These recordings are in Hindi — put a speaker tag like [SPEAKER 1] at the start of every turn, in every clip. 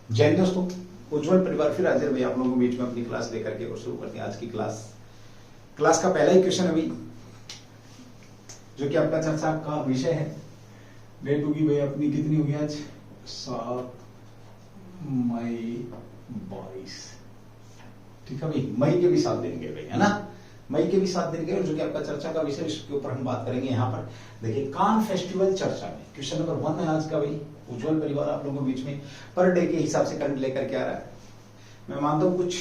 [SPEAKER 1] जय हिंद दोस्तों, उज्जवल परिवार फिर हाजिर भाई आप लोगों के बीच में अपनी क्लास लेकर के और शुरू करते हैं आज की क्लास का पहला ही क्वेश्चन अभी जो कि आपका चर्चा का विषय है। डेट होगी भाई अपनी कितनी होगी आज 7 मई 22। ठीक है भाई, मई के भी 7 दिन गए भाई, है ना। मई के भी 7 दिन गए और जो कि आपका चर्चा का विषय इसके ऊपर हम बात करेंगे। यहाँ पर देखिए कान फेस्टिवल चर्चा में क्वेश्चन नंबर 1 है आज का भाई। उज्जवल परिवार आप लोगों के बीच में पर डे के हिसाब से करंट लेकर के आ रहा है। मैं मानता हूँ कुछ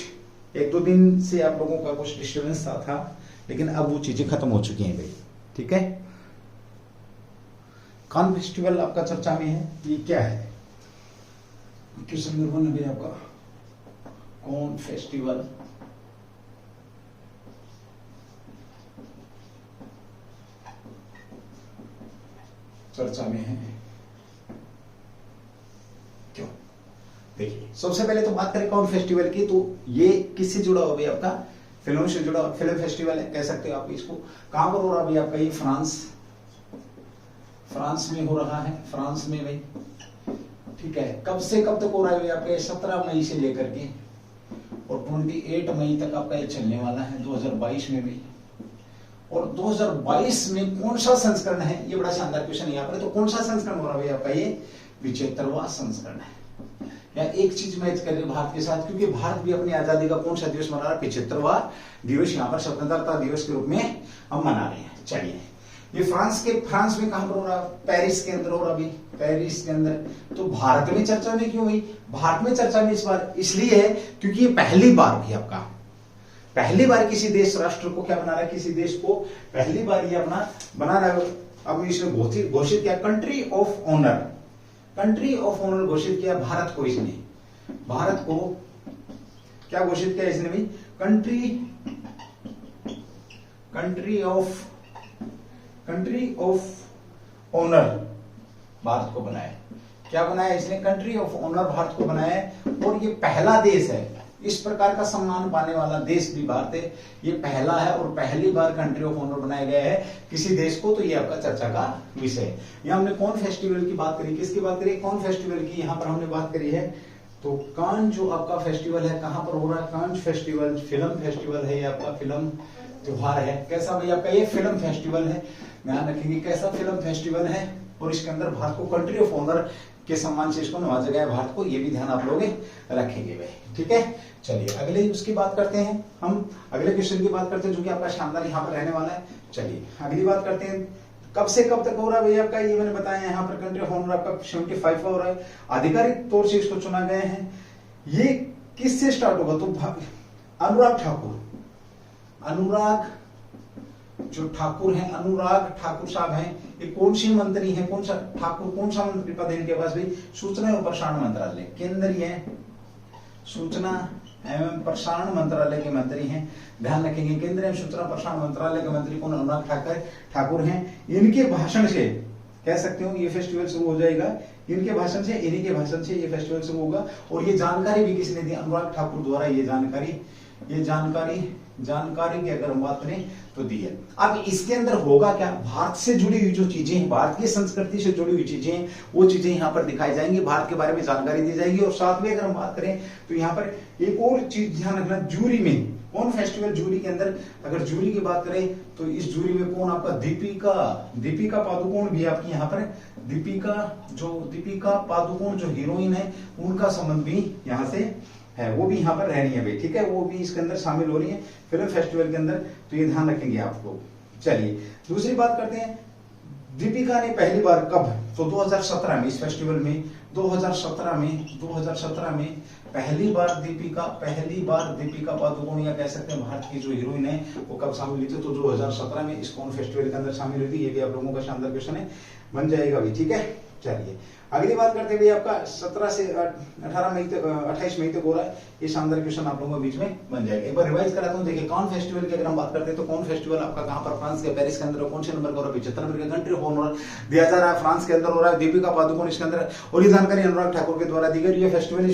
[SPEAKER 1] 1-2 दिन से आप लोगों का कुछ डिस्टर्बेंस था, लेकिन अब वो चीजें खत्म हो चुकी हैं भाई। ठीक है, कान फेस्टिवल आपका चर्चा में है। ये क्या है? क्वेश्चन नंबर 1 है भाई आपका, कौन फेस्टिवल चर्चा में है, क्यों? देखिए सबसे पहले तो बात करें कौन फेस्टिवल की, तो ये किससे जुड़ा हुआ भाई? आपका फिल्मों से जुड़ा फिल्म फेस्टिवल है, कह सकते हो आप इसको। कहां पर हो रहा भाई आपका? ये फ्रांस में हो रहा है, फ्रांस में भाई। ठीक है, कब से कब तक हो रहा है भाई आपका? 17 मई से लेकर के और 28 मई तक आपका ये चलने वाला है 2022 में भी। और 2022 में कौन सा संस्करण है? ये बड़ा शानदार क्वेश्चन यहाँ पर। तो कौन सा संस्करण हो रहा है आपका? ये 75वां संस्करण है। या एक चीज मैच कर रही है भारत के साथ, क्योंकि भारत भी अपनी आजादी का कौन सा दिवस मना रहा है? 75वां दिवस यहाँ पर स्वतंत्रता दिवस के रूप में हम मना रहे हैं। चलिए, ये फ्रांस में कहां पर हो रहा? पेरिस के अंदर हो रहा भाई, पेरिस के अंदर। तो भारत में चर्चा में क्यों हुई? भारत में चर्चा में इस बार इसलिए है क्योंकि ये पहली बार भी आपका पहली बार किसी देश राष्ट्र को क्या बना रहा है? किसी देश को पहली बार ये अपना बना रहा है। अब इसने घोषित किया country of honour, country of honour घोषित किया भारत को। इसने भारत को क्या घोषित किया इसने भाई? कंट्री ऑफ ऑनर भारत को बनाया। क्या बनाया इसने? कंट्री ऑफ ऑनर भारत को बनाया। और ये पहला देश है, इस प्रकार का सम्मान पाने वाला देश भी भारत है। ये पहला है और पहली बार कंट्री ऑफ ऑनर बनाया गया है किसी देश को। तो ये आपका चर्चा का विषय है। यहाँ हमने कौन फेस्टिवल की बात करी? किसकी बात करी? कौन फेस्टिवल की यहाँ पर हमने बात करी है। तो कान जो आपका फेस्टिवल है कहां पर हो रहा है? कान फेस्टिवल फिल्म फेस्टिवल है, ये आपका फिल्म त्योहार है। कैसा भाई आपका? ये फिल्म फेस्टिवल है। ध्यान रखेंगे कैसा फिल्म फेस्टिवल है। और इसके अंदर भारत को कंट्री ऑफ ऑनर के सम्मान से इसको नवाजा गया है भारत को। ये भी ध्यान आप लोग रखेंगे भाई। ठीक है, चलिए अगले उसकी बात करते हैं। हम अगले क्वेश्चन की बात करते हैं जो कि आपका शानदार यहाँ पर रहने वाला है। चलिए अगली बात करते हैं, कब से कब तक हो रहा है भाई आपका? ये मैंने बताया यहाँ पर कंट्री ऑफ ऑनर आपका 75 हो रहा है। आधिकारिक तौर से इसको चुना गए हैं। ये किससे स्टार्ट होगा? तो अनुराग जो ठाकुर हैं, अनुराग ठाकुर साहब हैं। ये कौन सी मंत्री हैं? कौन सा ठाकुर, कौन सा मंत्री पद है इनके पास भाई? सूचना एवं प्रसारण मंत्रालय, केंद्रीय सूचना एवं प्रसारण मंत्रालय के मंत्री हैं। ध्यान रखेंगे केंद्रीय सूचना प्रसारण मंत्रालय के मंत्री कौन? अनुराग ठाकुर हैं। इनके भाषण से कह सकते हो ये फेस्टिवल शुरू हो जाएगा। इनके भाषण से, इन्हीं के भाषण से ये फेस्टिवल शुरू होगा। और ये जानकारी भी किसने दी? अनुराग ठाकुर द्वारा ये जानकारी की अगर हम बात करें तो दी है। अब इसके अंदर होगा क्या? भारत से जुड़ी हुई जो चीजें हैं, भारत की संस्कृति से जुड़ी हुई चीजें हैं, वो चीजें यहाँ पर दिखाई जाएंगी, भारत के बारे में जानकारी दी जाएगी। और साथ में अगर हम बात करें तो यहाँ पर एक और चीज ध्यान रखना, जूरी में कौन फेस्टिवल, जूरी के अंदर अगर जूरी की बात करें तो इस जूरी में कौन? आपका दीपिका पादुकोण भी आपकी यहाँ पर। दीपिका पादुकोण जो हीरोइन है, उनका संबंध भी यहाँ से है, वो भी यहाँ पर रह रही है भाई। ठीक है, वो भी इसके अंदर शामिल हो रही है फिल्म फेस्टिवल के अंदर। तो ये ध्यान रखेंगे आप लोग। चलिए दूसरी बात करते हैं, दीपिका ने पहली बार कब? तो 2017 में इस फेस्टिवल में 2017 में पहली बार दीपिका पादुकोण, या कह सकते हैं भारत की जो हीरोइन है, वो कब शामिल हुई थी? तो 2017 में इस कौन फेस्टिवल के अंदर शामिल हुई थी। ये भी आप लोगों का शानदार क्वेश्चन है, बन जाएगा भी। ठीक है, चलिए अगली बात करते हैं आपका 17 से 28 मई तक हो रहा है। ये शानदार क्वेश्चन आप लोगों के बीच में बन जाएगा। एक बार रिवाइज कराता हूं। देखिए कौन फेस्टिवल की अगर हम बात करते हैं तो कौन फेस्टिवल आपका कहां पर? फ्रांस के पेरिस के अंदर। कौन से नंबर का हो रहा है? 75 नंबर का कंट्री ऑफ ऑनर दिया जा रहा है, फ्रांस के अंदर हो रहा है। दीपिका पादुकोण इसके अंदर। और ये जानकारी अनुराग ठाकुर के द्वारा दी गई। इस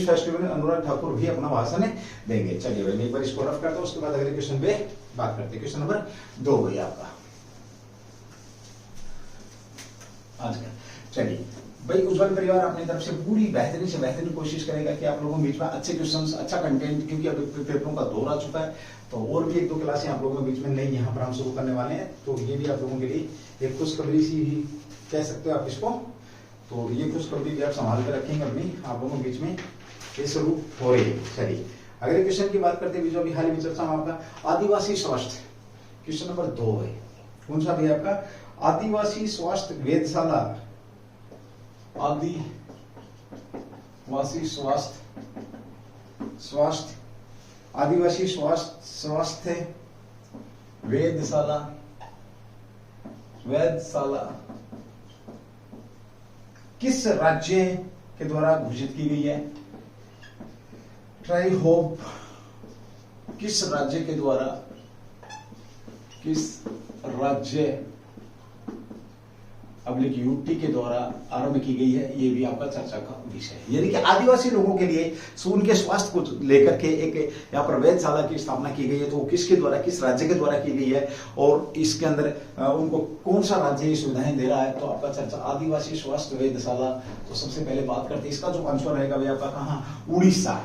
[SPEAKER 1] फेस्टिवल में अनुराग ठाकुर भी अपना भाषण देंगे। चलिए भाई एक बार इसको रफ करता हूं, उसके बाद अगले क्वेश्चन पे बात करते हैं। क्वेश्चन नंबर 2 भाई आपका आज का। चलिए भाई उज्जवल परिवार अपनी तरफ से पूरी बेहतरीन से बेहतरीन कोशिश करेगा कि आप लोगों के बीच में अच्छे क्वेश्चंस, अच्छा कंटेंट, क्योंकि अभी पेपरों का दौर आ चुका है, तो और भी 1-2 क्लासें आप लोगों के बीच में नई यहाँ पर हम शुरू करने वाले हैं। तो ये भी आप लोगों के लिए एक खुशखबरी सी ही कह सकते हो आप इसको। तो ये खुशखबरी भी आप संभाल कर रखेंगे अपनी, आप लोगों के बीच में ये शुरू हो रही है। चलिए अगले क्वेश्चन की बात करते हैं, जो अभी हाल ही में चर्चा में आपका आदिवासी स्वास्थ्य, क्वेश्चन नंबर 2 है। कौन सा भी आपका आदिवासी स्वास्थ्य वेधशाला, आदिवासी स्वास्थ्य आदिवासी स्वास्थ्य वेधशाला किस राज्य के द्वारा घोषित की गई है? ट्राई होप किस राज्य के द्वारा, किस राज्य अब्लिक यूटी के द्वारा आरंभ की गई है? ये भी आपका चर्चा का विषय है। यानी कि आदिवासी लोगों के लिए उनके स्वास्थ्य को लेकर के एक यहाँ पर वेधशाला की स्थापना की गई है। तो किसके द्वारा, किस राज्य के द्वारा की गई है और इसके अंदर उनको कौन सा राज्य ये सुविधाएं दे रहा है? तो आपका चर्चा आदिवासी स्वास्थ्य वेधशाला। तो सबसे पहले बात करते हैं इसका जो आंसर रहेगा भाई आपका कहाँ, उड़ीसा।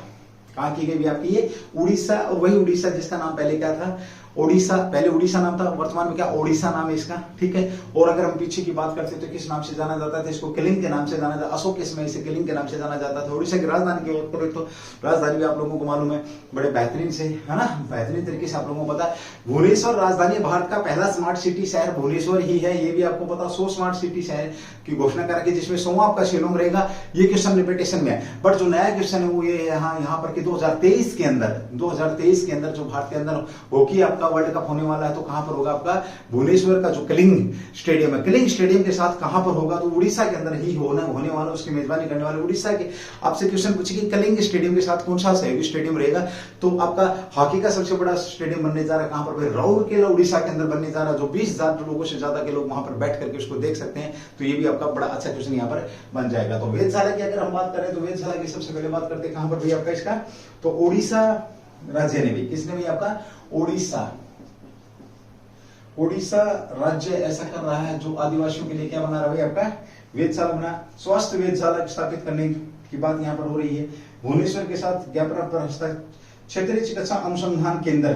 [SPEAKER 1] कहाँ की गई भी आपकी ये? उड़ीसा। और वही उड़ीसा जिसका नाम पहले क्या था, ओडिशा। पहले उड़ीसा नाम था, वर्तमान में क्या ओडिशा नाम है इसका, ठीक है। और अगर हम पीछे की बात करते हैं तो किस नाम से जाना जाता था इसको? कलिंग के नाम से जाना जाता, अशोक के समय इसे कलिंग के नाम से जाना जाता था। उड़ीसा की राजधानी की बात करें तो राजधानी भी आप लोगों को मालूम है, बड़े बेहतरीन से, है ना, बेहतरीन तरीके से आप लोगों को पता है। भुवनेश्वर राजधानी भारत का पहला स्मार्ट सिटी शहर भुवनेश्वर ही है, ये भी आपको पता। 100 स्मार्ट सिटी शहर की घोषणा करके जिसमें 100 आपका शिलोंग रहेगा। ये क्वेश्चन रिपीटेशन में है, बट जो नया क्वेश्चन है वो ये यहाँ पर कि 2023 के अंदर जो भारत के अंदर हॉकी आपका वर्ल्ड कप होने वाला है, तो कहां पर होगा आपका? भुवनेश्वर का जो कलिंग स्टेडियम है, कलिंग स्टेडियम के साथ कहां पर होगा? तो उड़ीसा के अंदर ही होने वाला, उसकी मेजबानी करने वाले उड़ीसा के। आपसे क्वेश्चन पूछेगी कलिंग स्टेडियम के साथ कौन सा सहयोगी स्टेडियम रहेगा? तो आपका हॉकी का सबसे बड़ा स्टेडियम बनने जा रहा है कहां पर? राउरकेला उड़ीसा के अंदर बनने जा रहा है, जो 20,000 लोगों से ज्यादा के लोग वहां पर बैठ करके उसको देख सकते हैं। तो ये भी आपका बड़ा अच्छा क्वेश्चन यहाँ पर बन जाएगा। तो वेधशाला की अगर हम बात करें तो वेधशाला की सबसे पहले बात करते हैं कहां पर भी आपका इसका? तो उड़ीसा राज्य ने भी, किसने भी आपका? उड़ीसा राज्य ऐसा कर रहा है जो आदिवासियों के लिए क्या बना रहा है आपका? वेधशाला बना। स्वास्थ्य वेधशाला स्थापित करने की बात यहाँ पर हो रही है। भुवनेश्वर के साथ ज्ञापन पर हस्ताक्षर। क्षेत्रीय चिकित्सा अनुसंधान केंद्र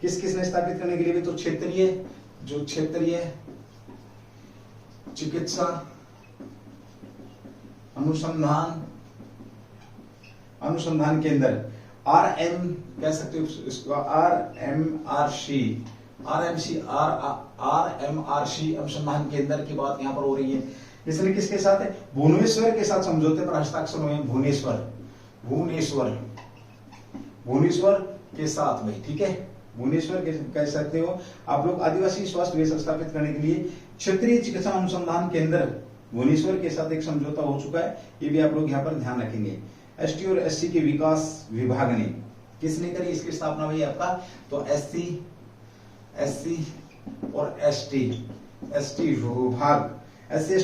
[SPEAKER 1] किसने स्थापित करने के लिए भी? तो क्षेत्रीय चिकित्सा अनुसंधान केंद्र, RM कह सकते हो इसको, RMRC अनुसंधान केंद्र की बात यहां पर हो रही है। इसलिए किसके साथ है? भुवनेश्वर के साथ समझौते पर हस्ताक्षर हुए। भुवनेश्वर के साथ भाई, ठीक है। भुवनेश्वर के कह सकते हो आप लोग। आदिवासी स्वास्थ्य वेधशाला स्थापित करने के लिए क्षेत्रीय चिकित्सा अनुसंधान केंद्र भुवनेश्वर के साथ एक समझौता हो चुका है। ये भी आप लोग यहाँ पर ध्यान रखेंगे। ST और SC के विकास विभाग ने किसने करी इसकी स्थापना भाई आपका? तो SC और ST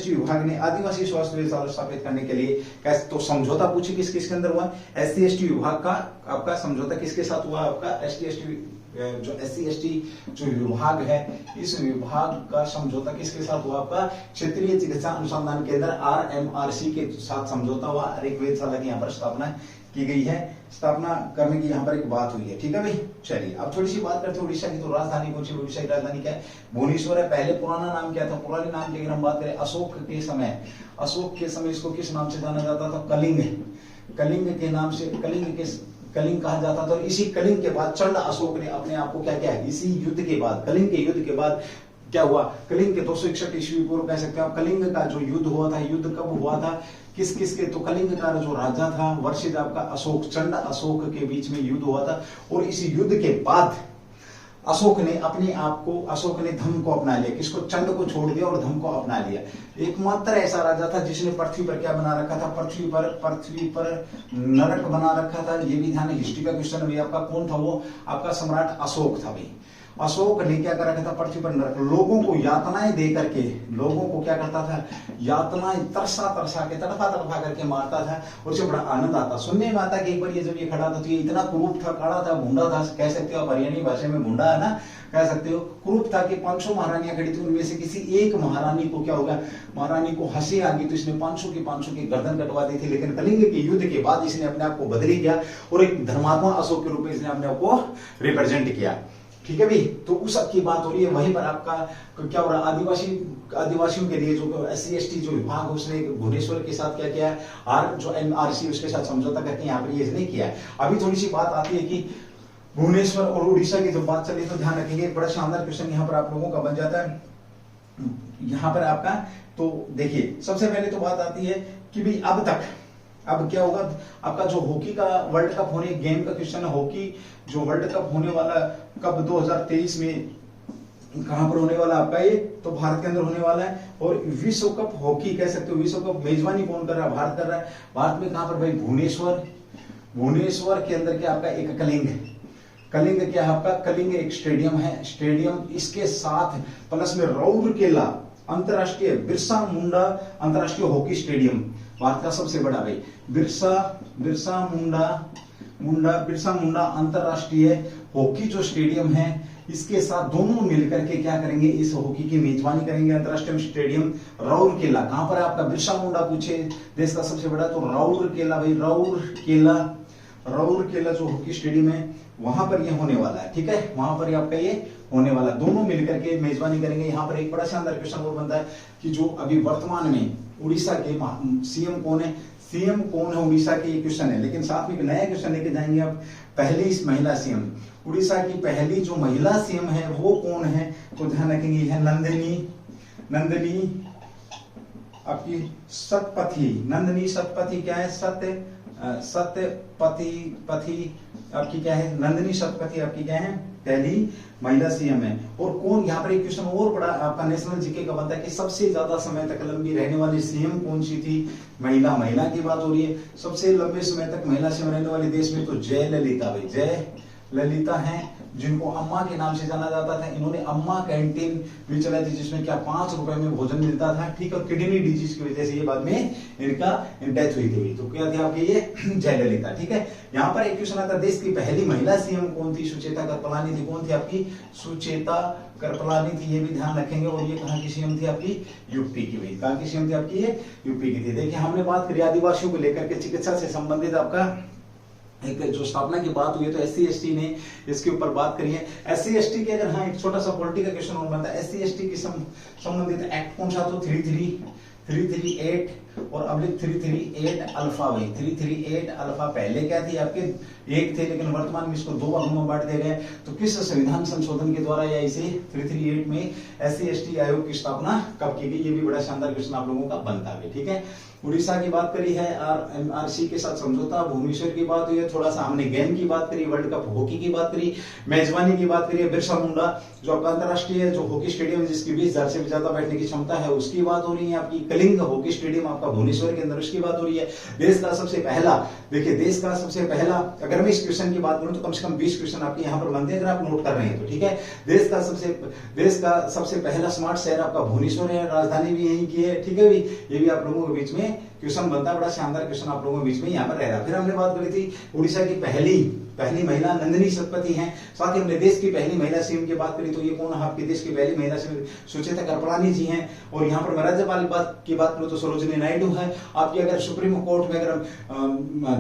[SPEAKER 1] विभाग ने आदिवासी स्वास्थ्य वेधशाला स्थापित करने के लिए कैसे? तो समझौता पूछी किसके अंदर हुआ? SC/ST विभाग का आपका समझौता किसके साथ हुआ? आपका SC/ST जो विभाग है, इस विभाग का समझौता किसके साथ हुआ? आपका क्षेत्रीय चिकित्सा अनुसंधान केंद्र RMRC के साथ समझौता हुआ। एक वेधशाला की यहाँ पर स्थापना की गई है, स्थापना करने की यहाँ पर एक बात हुई है, ठीक है भाई। चलिए अब थोड़ी सी बात करते हैं उड़ीसा की। तो राजधानी कौन सी? उड़ीसा की राजधानी क्या है? भुवनेश्वर है। पहले पुराना नाम क्या था? पुराने नाम की अगर हम बात करें अशोक के समय इसको किस नाम से जाना जाता था? कलिंग के नाम से, कलिंग कहा जाता था। और इसी कलिंग के बाद चंड अशोक ने अपने आप को क्या किया? इसी युद्ध के बाद, कलिंग के युद्ध के बाद क्या हुआ? कलिंग के 261 ईस्वी पूर्व कह सकते हैं आप। कलिंग का जो युद्ध हुआ था, युद्ध कब हुआ था? किस के? तो कलिंग का जो राजा था वर्षित आपका अशोक, चंड अशोक के बीच में युद्ध हुआ था। और इस युद्ध के बाद अशोक ने धर्म को अपना लिया। किसको? चंड को छोड़ दिया और धर्म को अपना लिया। एकमात्र ऐसा राजा था जिसने पृथ्वी पर क्या बना रखा था? पृथ्वी पर नरक बना रखा था। ये भी ध्यान, हिस्ट्री का क्वेश्चन भी आपका। कौन था वो? आपका सम्राट अशोक था भाई। अशोक ने क्या कर रखा था, पृथ्वी पर नरक, लोगों को यातनाएं दे करके, लोगों को क्या करता था, यातनाएं तरसा तरसा के, तड़फा तड़फा करके मारता था, और उसे बड़ा आनंद आता। सुनने में आता कि एक बार ये जब ये खड़ा था तो ये इतना क्रूप था, काड़ा था, भूंडा था, कह सकते हो आप हरियाणी भाषा में भूंडा है ना, कह सकते हो क्रूप था, कि 500 महारानियां खड़ी थी, उनमें से किसी एक महारानी को क्या होगा, महारानी को हंसी आ गई, तो इसने 500 की गर्दन कटवा दी थी। लेकिन कलिंग के युद्ध के बाद इसने अपने आप को बदली किया और एक धर्मात्मा अशोक के रूप में इसने अपने आप को रिप्रेजेंट किया। ठीक है भाई, तो उस सब की बात हो रही है। वहीं पर आपका क्या हो रहा है, आदिवासियों के लिए जो SC ST जो विभाग उसने भुवनेश्वर के साथ क्या किया है, जो NRC उसके साथ समझौता करके यहाँ पर ये इसने किया है। अभी थोड़ी सी बात आती है कि भुवनेश्वर और उड़ीसा की जब बात चली तो ध्यान रखेंगे, एक बड़ा शानदार क्वेश्चन यहाँ पर आप लोगों का बन जाता है यहाँ पर आपका। तो देखिए सबसे पहले तो बात आती है कि भाई अब क्या होगा, आपका जो हॉकी का वर्ल्ड कप होने, गेम का क्वेश्चन है, हॉकी जो वर्ल्ड कप होने वाला कब 2023 में कहां पर होने वाला आपका, ये तो भारत के अंदर होने वाला है। और विश्व कप हॉकी कह सकते हो, विश्व कप मेजबानी कौन कर रहा है, भारत कर रहा है। भारत में कहां पर भाई, भुवनेश्वर के अंदर क्या आपका एक कलिंग क्या है आपका, कलिंग एक स्टेडियम है, स्टेडियम इसके साथ प्लस में राउरकेला अंतरराष्ट्रीय बिरसा मुंडा अंतरराष्ट्रीय हॉकी स्टेडियम, भारत का सबसे बड़ा भाई बिरसा मुंडा अंतरराष्ट्रीय हॉकी जो स्टेडियम है, इसके साथ दोनों मिलकर के क्या करेंगे, इस हॉकी की मेजबानी करेंगे। अंतरराष्ट्रीय स्टेडियम राउरकेला, कहां पर है आपका, बिरसा मुंडा पूछे देश का सबसे बड़ा, तो राउरकेला भाई, राउरकेला जो हॉकी स्टेडियम है वहां पर ये होने वाला है। ठीक है, वहां पर आपका ये होने वाला, दोनों मिलकर के मेजबानी करेंगे। यहाँ पर एक बड़ा शानदार क्वेश्चन और बनता है कि जो अभी वर्तमान में उड़ीसा के सीएम कौन है, उड़ीसा के, ये क्वेश्चन है। लेकिन साथ में एक नया क्वेश्चन लेके जाएंगे आप, पहली इस महिला सीएम, उड़ीसा की पहली जो महिला सीएम है वो कौन है, तो ध्यान रखेंगे है नंदिनी आपकी नंदिनी सतपथी क्या है, सत्यपति आपकी क्या है, नंदिनी सतपथी आपकी क्या है, पहली महिला सीएम है। और कौन, यहाँ पर एक क्वेश्चन और बड़ा आपका नेशनल जीके का बनता है कि सबसे ज्यादा समय तक लंबी रहने वाली सीएम कौन सी थी, महिला की बात हो रही है। सबसे लंबे समय तक महिला सीएम रहने वाले देश में तो जयललिता है, जिनको अम्मा के नाम से जाना जाता था। इन्होंने अम्मा कैंटीन भी चलाई थी, जिसमें क्या 5 रुपए में भोजन मिलता था। ठीक है, किडनी डिजीज की वजह से ये बाद में इनका डेथ हुई थी। तो क्या थी आपकी ये जयललिता। ठीक है, यहाँ पर एक क्वेश्चन आता है, देश की पहली महिला सीएम कौन थी, सुचेता कृपलानी थी। कौन थी आपकी, सुचेता कृपलानी थी, ये भी ध्यान रखेंगे। और ये कहाँ की सीएम थी आपकी, यूपी की भाई, कहाँ की सीएम थी आपकी, ये यूपी की थी। देखिए हमने बात करी आदिवासियों को लेकर के, चिकित्सा से संबंधित आपका एक जो स्थापना की बात हुई है, तो SC ST ने इसके ऊपर बात करी है। SC ST के अगर हाँ एक छोटा सा पॉलिटिकल क्वेश्चन और बनता है, SC ST की संबंधित एक्ट कौन सा, तो 338 और अब्लिक 338 अल्फा भाई, 338 अल्फा। पहले क्या थी आपके, एक थे, लेकिन वर्तमान में इसको 2 भागों में बांट दिया गया। तो किस संविधान संशोधन के द्वारा या इसे 338 में SC ST आयोग की स्थापना कब की गई, ये भी बड़ा शानदार क्वेश्चन आप लोगों का बनता है। ठीक है, उड़ीसा की बात करी है, NRC के साथ समझौता, भुवनेश्वर की बात हुई है, थोड़ा सा हमने गेम की बात करी, वर्ल्ड कप हॉकी की बात करी, मेजबानी की बात करी, बिरसा मुंडा जो आपका अंतरराष्ट्रीय जो हॉकी स्टेडियम है जिसकी 20,000 से भी ज्यादा बैठने की क्षमता है, उसकी बात हो रही है। आपकी कलिंग हॉकी स्टेडियम आपका भुवनेश्वर के अंदर, उसकी बात हो रही है। देश का सबसे पहला, देखिए देश का सबसे पहला, अगर मैं इस क्वेश्चन की बात करूं तो कम से कम 20 क्वेश्चन आपके यहाँ पर बनते हैं, अगर आप नोट कर रहे हैं तो। ठीक है, देश का सबसे पहला स्मार्ट शहर आपका भुवनेश्वर है, राजधानी भी यहीं की है। ठीक है, ये भी आप लोगों के बीच में क्वेश्चन बनता है, बड़ा शानदार क्वेश्चन आप लोगों के बीच में यहाँ पर रहेगा। फिर हमने बात करी थी उड़ीसा की पहली महिला नंदिनी सतपथी हैं। साथ ही हमने देश की पहली महिला सीएम की बात करी, तो ये कौन है आपके देश की पहली महिला सीएम, सुचेता कृपलानी जी हैं। और यहाँ पर मैं राज्यपाल की बात करूं तो सरोजिनी नायडू है। आपकी अगर सुप्रीम कोर्ट में अगर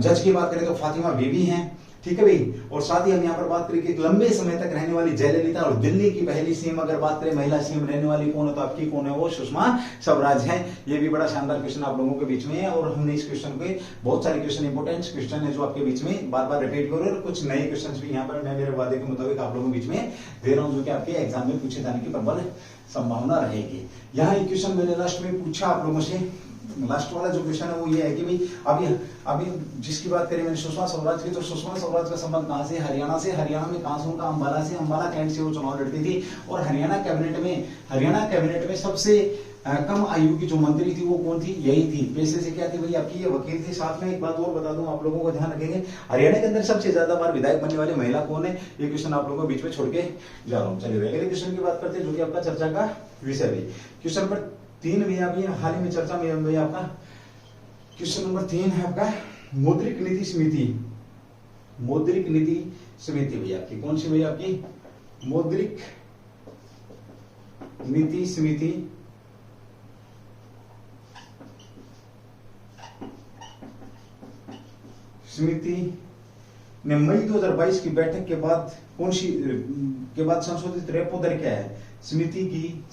[SPEAKER 1] जज की बात करें तो फातिमा बीबी हैं। ठीक है भाई, और साथ ही हम यहाँ पर बात करें कि लंबे समय तक रहने वाली जयललिता, और दिल्ली की पहली सीएम अगर बात करें महिला सीएम रहने वाली कौन है, तो आपकी कौन है, वो सुषमा स्वराज है। ये भी बड़ा शानदार क्वेश्चन आप लोगों के बीच में है। और हमने इस क्वेश्चन पे बहुत सारे क्वेश्चन, इंपोर्टेंट क्वेश्चन है जो आपके बीच में बार बार रिपीट हो रहे हैं, और कुछ नए क्वेश्चन भी यहाँ पर मैं मेरे वादे के मुताबिक आप लोगों के बीच में दे रहा हूँ, जो कि आपके एग्जाम में पूछे जाने की प्रबल संभावना रहेगी। यहाँ एक क्वेश्चन मैंने लास्ट में पूछा आप लोगों से, लास्ट वाला जो क्वेश्चन है वो ये है कि भाई अभी जिसकी बात करें मैंने सुषमा स्वराज की, तो सुषमा स्वराज का संबंध कहां से, हरियाणा से। हरियाणा में कहां से, उनका अंबाला से, अंबाला कैंट से वो चुनाव लड़ती थी। और हरियाणा कैबिनेट में सबसे कम आयु की जो मंत्री थी वो कौन थी, यही थी। पेशे से क्या थी भाई आपकी, ये वकील थी। साथ में एक बात और बता दूं आप लोगों को ध्यान रखेंगे, हरियाणा के अंदर सबसे ज्यादा बार विधायक बनने वाली महिला कौन है, ये क्वेश्चन आप लोगों को बीच में छोड़ के जा रहा हूँ। चलिए अगले क्वेश्चन की बात करते हैं जो कि आपका चर्चा का विषय है। क्वेश्चन नंबर 3 भी अभी हाल ही में चर्चा में भाई आपका क्वेश्चन नंबर 3 है आपका मौद्रिक नीति समिति। मौद्रिक नीति समिति भैया आपकी कौन सी भैया आपकी, मौद्रिक नीति समिति ने मई 2022 की बैठक के बाद कौन सी के बाद संशोधित रेपो दर क्या है, समिति की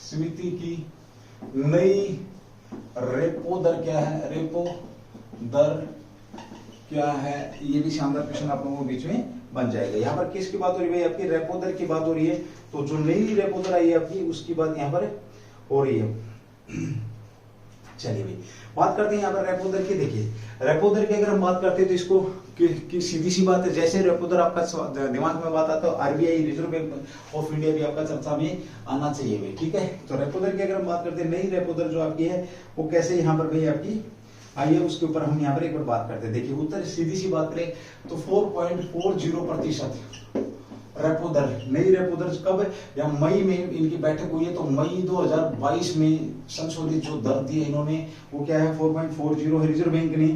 [SPEAKER 1] नई रेपो दर क्या है, रेपो दर क्या है, ये भी शानदार क्वेश्चन आप लोगों के बीच में बन जाएगा। यहाँ पर किसकी बात हो रही है भाई आपकी, रेपो दर की बात हो रही है। तो जो नई रेपो दर आई है आपकी उसकी बात यहाँ पर हो रही है। चलिए भाई बात करते हैं यहाँ पर रेपो दर की। देखिए रेपो दर की अगर हम बात करते हैं तो इसको की सीधी सी बात है, जैसे रेपो दर आपका दिमाग में बात आता है RBI reserve bank of India भी आपका चर्चा में आना चाहिए भाई, ठीक है। तो रेपो दर की अगर हम बात करते हैं, नई रेपो दर जो आपकी है वो कैसे यहाँ पर भाई आपकी आइए उसके ऊपर हम यहाँ पर एक बार बात करते हैं। देखिए उत्तर सीधी सी बात करें तो 4.40% रेपो दर, नई रेपो दर कब या मई में इनकी बैठक हुई है, तो मई 2022 में संशोधित जो दर दी है इन्होंने वो क्या है 4.40 है। रिजर्व बैंक ने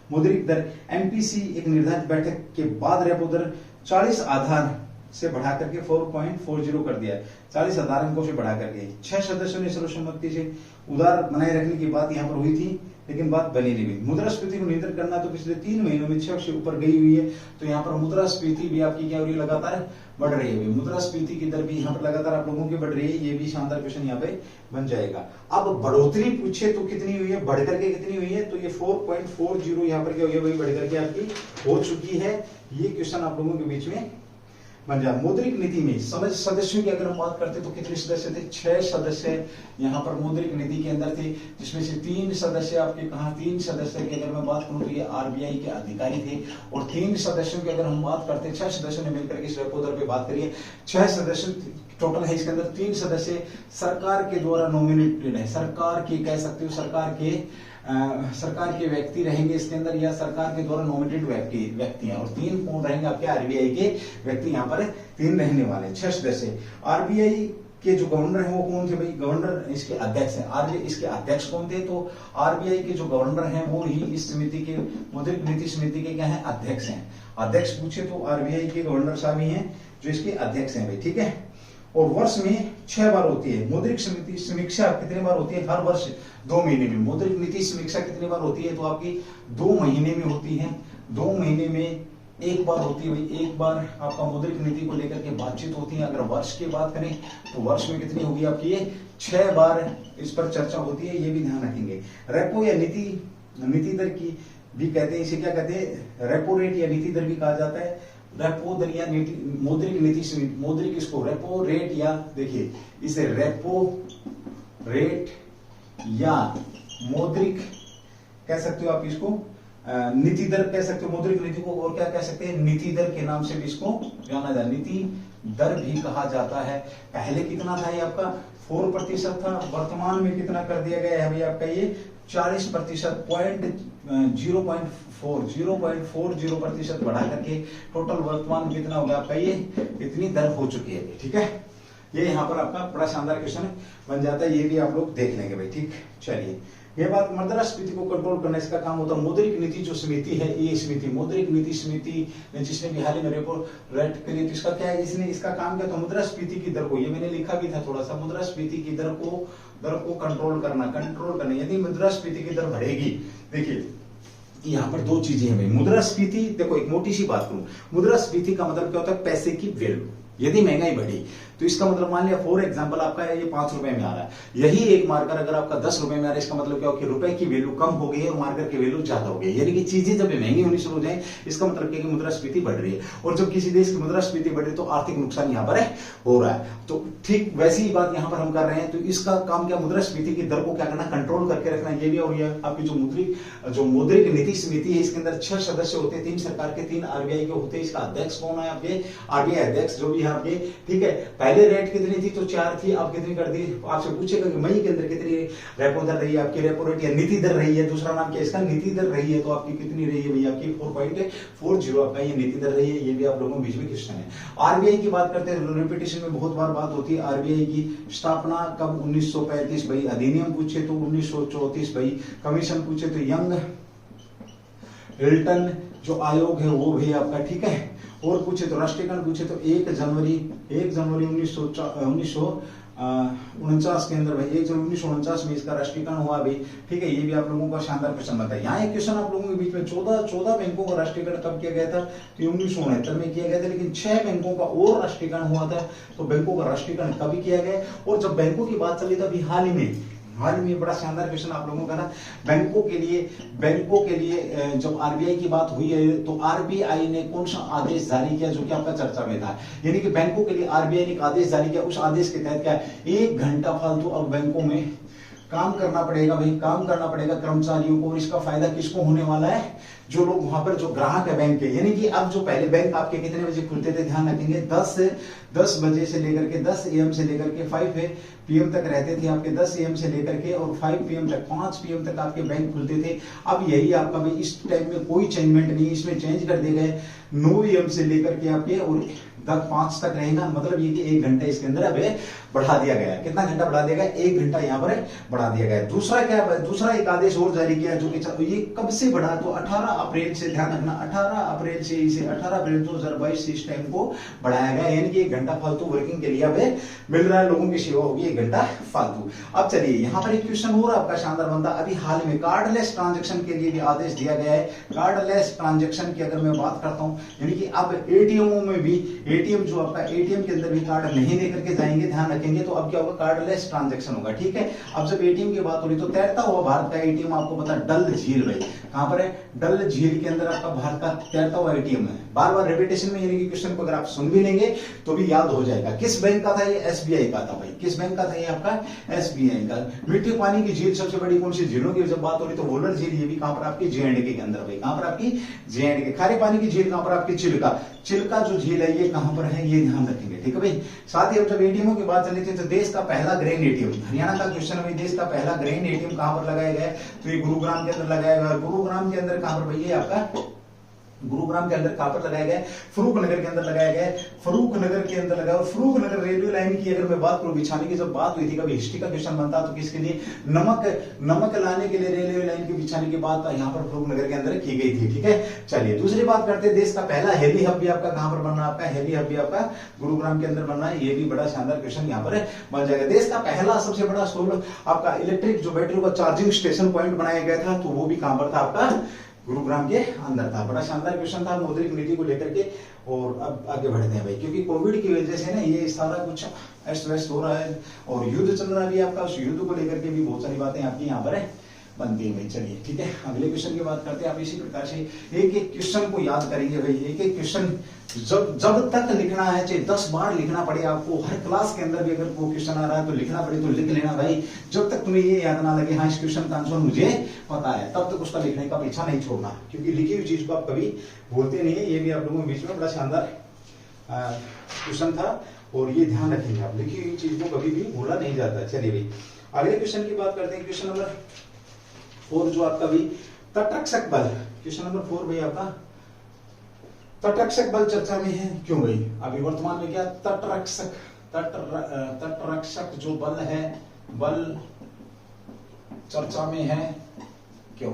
[SPEAKER 1] मौद्रिक दर एमपीसी एक निर्धारित बैठक के बाद रेपो दर 40 आधार से बढ़ा करके 4.40 कर दिया है। 40 आधार अंकों से बढ़ा करके 6 सदस्यों ने सर्वसम्मति से उधार बनाए रखने की बात यहाँ पर हुई थी, लेकिन बात बनी नहीं हुई। मुद्रास्फीति को नियंत्रित करना तो पिछले 3 महीनों में 6 से ऊपर गई हुई है। तो यहाँ पर मुद्रास्फीति भी आपकी क्या हो रही है, लगातार बढ़ रही है। मुद्रास्फीति की दर भी यहाँ पर लगातार आप लोगों की बढ़ रही है। ये भी शानदार क्वेश्चन यहाँ पे बन जाएगा। अब बढ़ोतरी पूछे तो कितनी हुई है, बढ़ करके कितनी हुई है, तो ये 4.40 यहाँ पर क्या हुई है भाई, बढ़ करके आपकी हो चुकी है। ये क्वेश्चन आप लोगों के बीच में बन जाए। मौद्रिक नीति में सदस्यों की अगर हम बात करते तो कितने सदस्य थे, 6 सदस्य यहाँ पर मौद्रिक नीति के अंदर थे, जिसमें से 3 सदस्य आपके कहा, 3 सदस्य की अगर मैं बात करूं तो ये आरबीआई के अधिकारी थे। और 3 सदस्यों की अगर हम बात करते, 6 सदस्यों ने मिलकर इस रेपो दर पे बात करी है। 6 सदस्य टोटल है, इसके अंदर 3 सदस्य सरकार के द्वारा नॉमिनेटेड है, सरकार के कह सकते हो सरकार के व्यक्ति रहेंगे इसके अंदर, या सरकार के द्वारा नॉमिनेटेड व्यक्ति हैं। और 3 कौन रहेंगे आपके, आरबीआई के व्यक्ति यहाँ पर 3 रहने वाले। 6 सदस्य आरबीआई के जो गवर्नर है वो कौन थे भाई, गवर्नर इसके अध्यक्ष हैं। आरबीआई इसके अध्यक्ष कौन थे, तो आरबीआई के जो गवर्नर हैं वो ही इस समिति के, मौद्रिक नीति समिति के क्या है, अध्यक्ष हैं। अध्यक्ष पूछे तो आरबीआई के गवर्नर साहब ही हैं जो इसके अध्यक्ष हैं भाई, ठीक है। और वर्ष में 6 बार होती है मौद्रिक समिति समीक्षा। कितने बार होती है, हर वर्ष 2 महीने में। मौद्रिक नीति समीक्षा कितनी बार होती है, तो आपकी 2 महीने में होती है। 2 महीने में एक बार होती है भाई, एक बार आपका मौद्रिक नीति को लेकर के बातचीत होती है। अगर वर्ष की बात करें तो वर्ष में कितनी होगी आपकी, ये 6 बार इस पर चर्चा होती है, ये भी ध्यान रखेंगे। रेपो या नीति दर की भी कहते हैं, इसे क्या कहते हैं, रेपो रेट या नीति दर भी कहा जाता है। रेपो दर या मौद्रिक नीति समिति, मौद्रिक इसको रेपो रेट या देखिए इसे रेपो रेट या मौद्रिक कह सकते हो आप, इसको नीति दर कह सकते हो। मौद्रिक नीति को और क्या कह सकते हैं, नीति दर के नाम से भी इसको जाना जाता है, नीति दर भी कहा जाता है। पहले कितना था ये आपका 4% था, वर्तमान में कितना कर दिया गया है भाई आपका ये 40%, 0.40% बढ़ा करके टोटल वर्तमान में कितना होगा आपका, ये इतनी दर हो चुकी है, ठीक है। ये यहाँ पर आपका बड़ा शानदार क्वेश्चन बन जाता है, ये भी आप लोग देख लेंगे भाई, ठीक। चलिए ये बात मुद्रास्फीति को कंट्रोल करना इसका काम होता है। मौद्रिक नीति जो समिति है, ये समिति मौद्रिक नीति समिति ने जिसने भी हाल ही में रेपो रेट करी, तो इसका क्या है, इसने इसका काम किया तो मुद्रास्फीति की दर को, ये मैंने लिखा भी था थोड़ा सा, मुद्रास्फीति की दर को कंट्रोल करना। यदि मुद्रास्फीति की दर बढ़ेगी, देखिए यहाँ पर 2 चीजें हैं भाई। मुद्रास्फीति, देखो एक मोटी सी बात करूं, मुद्रास्फीति का मतलब क्या होता है, पैसे की वैल्यू। यदि महंगाई बढ़ी तो इसका मतलब मान लिया फॉर एग्जांपल आपका ये 5 रुपए में आ रहा है, यही एक मार्कर अगर आपका 10 रुपए में आ रहा है, इसका मतलब क्या हो कि रुपए की वैल्यू कम हो गई है और मार्कर की वैल्यू ज्यादा हो गई है। यानी कि चीजें जब महंगी होनी शुरू हो जाए, इसका मतलब क्या है कि मुद्रास्फीति बढ़ रही है। और जब किसी देश की मुद्रास्फीति बढ़ रही है तो आर्थिक नुकसान यहाँ पर हो रहा है। तो ठीक वैसी ही बात यहाँ पर हम कर रहे हैं। तो इसका काम क्या, मुद्रास्फीति की दर को क्या करना, कंट्रोल करके रखना। ये भी और ये आपकी जो मौद्रिक नीति समिति है, इसके अंदर 6 सदस्य होते हैं, 3 सरकार के, 3 आरबीआई के होते हैं। इसका अध्यक्ष कौन है आपके, आरबीआई अध्यक्ष जो भी है आपकी, ठीक है। पहले रेट कितनी थी, तो 4 थी, अब कितनी कर दी, आपसे पूछेगा कि मई के अंदर कितनी रेपो दर रही है आपकी, रेपो रेट या नीति दर रही है, दूसरा नाम क्या इसका, नीति दर रही है, तो आपकी कितनी रही है भैया, आपकी 4.40 आपका ये नीति दर रही है। ये भी आप लोगों के बीच में क्वेश्चन है। आरबीआई की बात करते हैं, रिपीटेशन में बहुत बार बात होती है। आरबीआई की स्थापना कब, 1935 भाई। अधिनियम पूछे तो 1934 भाई। कमीशन पूछे तो यंग हिल्टन जो आयोग है वो भी आपका, ठीक है। और पूछे तो राष्ट्रीयकरण पूछे तो 1 जनवरी 1949 के अंदर भाई, 1 जनवरी 1949 में इसका राष्ट्रीयकरण हुआ भाई, ठीक है। ये भी आप लोगों का शानदार क्वेश्चन बनता है। यहाँ एक क्वेश्चन आप लोगों के बीच में 14 बैंकों का राष्ट्रीयकरण कब किया गया था, तो 1969 में किया गया था, लेकिन 6 बैंकों का और राष्ट्रीयकरण हुआ था। तो बैंकों का राष्ट्रीयकरण कभी किया गया, और जब बैंकों की बात चली तो अभी हाल ही में बड़ा शानदार क्वेश्चन आप लोगों का ना, बैंकों के लिए जब आरबीआई की बात हुई है तो आरबीआई ने कौन सा आदेश जारी किया जो कि आपका चर्चा में था, यानी कि बैंकों के लिए आरबीआई ने एक आदेश जारी किया। उस आदेश के तहत क्या, 1 घंटा फालतू अब बैंकों में काम करना पड़ेगा भाई, काम करना पड़ेगा कर्मचारियों को। और इसका फायदा किसको होने वाला है, जो लोग वहां पर जो ग्राहक है बैंक के, यानी कि अब जो पहले बैंक आपके कितने बजे खुलते थे, ध्यान रखेंगे 10 बजे से लेकर के 10 AM से लेकर के 5 PM तक रहते थे आपके, 10 AM से लेकर के और 5 PM तक, 5 PM तक आपके बैंक खुलते थे। अब यही आपका भाई इस टाइम में कोई चेंजमेंट नहीं, इसमें चेंज कर दिए गए 9 AM से लेकर के आपके और 5 तक रहेगा। मतलब ये कि 1 घंटा इसके अंदर अब बढ़ा दिया गया है। कितना घंटा बढ़ा दिया गया, 1 घंटा यहाँ पर बढ़ा दिया गया है। दूसरा क्या, दूसरा एक आदेश और जारी किया जो कि ये कब से बढ़ा, तो 18 अप्रैल से, ध्यान रखना 18 अप्रैल से, इसे 18 अप्रैल 2022 से इस टाइम को बढ़ाया गया, यानी कि 1 घंटा फालतू वर्किंग के लिए अब मिल रहा है, लोगों की सेवा होगी 1 घंटा फालतू। अब चलिए यहाँ पर एक क्वेश्चन और आपका शानदार बनता, अभी हाल में कार्डलेस ट्रांजेक्शन के लिए भी आदेश दिया गया है। कार्डलेस ट्रांजेक्शन की अगर मैं बात करता हूँ, यानी कि अब एटीएमओ में भी, एटीएम जो आपका एटीएम के अंदर भी कार्ड नहीं लेकर के जाएंगे, ध्यान रखेंगे, तो अब क्या होगा, कार्डलेस ट्रांजैक्शन होगा, ठीक है। अब जब एटीएम की बात हो रही तो तैरता हुआ भारत का एटीएम आपको पता है डल झील भाई, कहां पर है, डल झील के अंदर आपका भारत का तैरता हुआ एटीएम है। बार बार रिपीटेशन में, यानी कि क्वेश्चन को अगर आप सुन भी लेंगे तो भी याद हो जाएगा। किस बैंक का था ये, एसबीआई का था भाई। किस बैंक का था ये आपका, एसबीआई का। मीठे पानी की झील सबसे बड़ी कौन सी झीलों की जब बात हो रही तो वोलर झील, ये भी कहां पर आपकी, जेएंडके के अंदर भाई, कहां पर आपकी, जेएंडके। खारे पानी की झील कहां पर आपकी, चिल्का जो झील है ये कहां पर है, ये ध्यान रखेंगे, ठीक है भाई। साथ ही अब जब एटीएम की बात चली थी तो देश का पहला ग्रेन एटीएम, हरियाणा का क्वेश्चन है, देश का पहला ग्रेन एटीएम कहां पर लगाया गया, तो ये गुरुग्राम के अंदर लगाया गया। गुरुग्राम के अंदर कहां पर भैया आपका, गुरुग्राम के अंदर कहां पर लगाया गया, फरूख नगर के अंदर लगाया गया, फरूख नगर के अंदर लगाया। और फरूख नगर रेलवे लाइन की अगर मैं बात करूं, बिछाने की जब बात हुई थी, कभी हिस्ट्री का क्वेश्चन बनता तो किसके लिए, नमक लाने के लिए रेलवे लाइन के बिछाने की बात यहाँ पर फरूख नगर के अंदर की गई थी, ठीक है। चलिए दूसरी बात करते हैं, देश का पहला हेली हब भी आपका कहां पर बनना, आपका हेली हब भी आपका गुरुग्राम के अंदर बनना है। ये भी बड़ा शानदार क्वेश्चन यहाँ पर बन जाएगा। देश का पहला सबसे बड़ा सोलर आपका इलेक्ट्रिक जो बैटरी का चार्जिंग स्टेशन पॉइंट बनाया गया था, तो वो भी कहां पर था, आपका गुरुग्राम के अंदर था। बड़ा शानदार क्वेश्चन था मौद्रिक नीति को लेकर के। और अब आगे बढ़ते हैं भाई, क्योंकि कोविड की वजह से ना ये सारा कुछ अस्त व्यस्त हो रहा है और युद्ध चल रहा है भी आपका, उस युद्ध को लेकर के भी बहुत सारी बातें आपकी यहाँ पर बनती है भाई। चलिए ठीक है, अगले क्वेश्चन की बात करते हैं। आप इसी प्रकार से एक एक क्वेश्चन को याद करेंगे भाई। एक एक क्वेश्चन जब तक लिखना है, चाहे 10 बार लिखना पड़े आपको, हर क्लास के अंदर भी अगर वो क्वेश्चन आ रहा है तो लिखना पड़े तो लिख लेना भाई। जब तक तुम्हें ये याद ना लगे हाँ इस क्वेश्चन का आंसर मुझे पता है, तब तक उसका लिखने का पीछा नहीं छोड़ना, क्योंकि लिखी हुई चीज को आप कभी भूलते नहीं है। ये भी आप लोगों के बीच में बड़ा शानदार क्वेश्चन था और ये ध्यान रखेंगे आप, लिखी हुई चीज को कभी भी भूला नहीं जाता। चलिए भाई अगले क्वेश्चन की बात करते हैं। क्वेश्चन नंबर 4 जो आपका भी तटरक्षक बल, क्वेश्चन नंबर 4 भाई आपका तटरक्षक बल चर्चा में है क्यों भाई? अभी वर्तमान में क्या तटरक्षक जो बल है, बल चर्चा में है क्यों?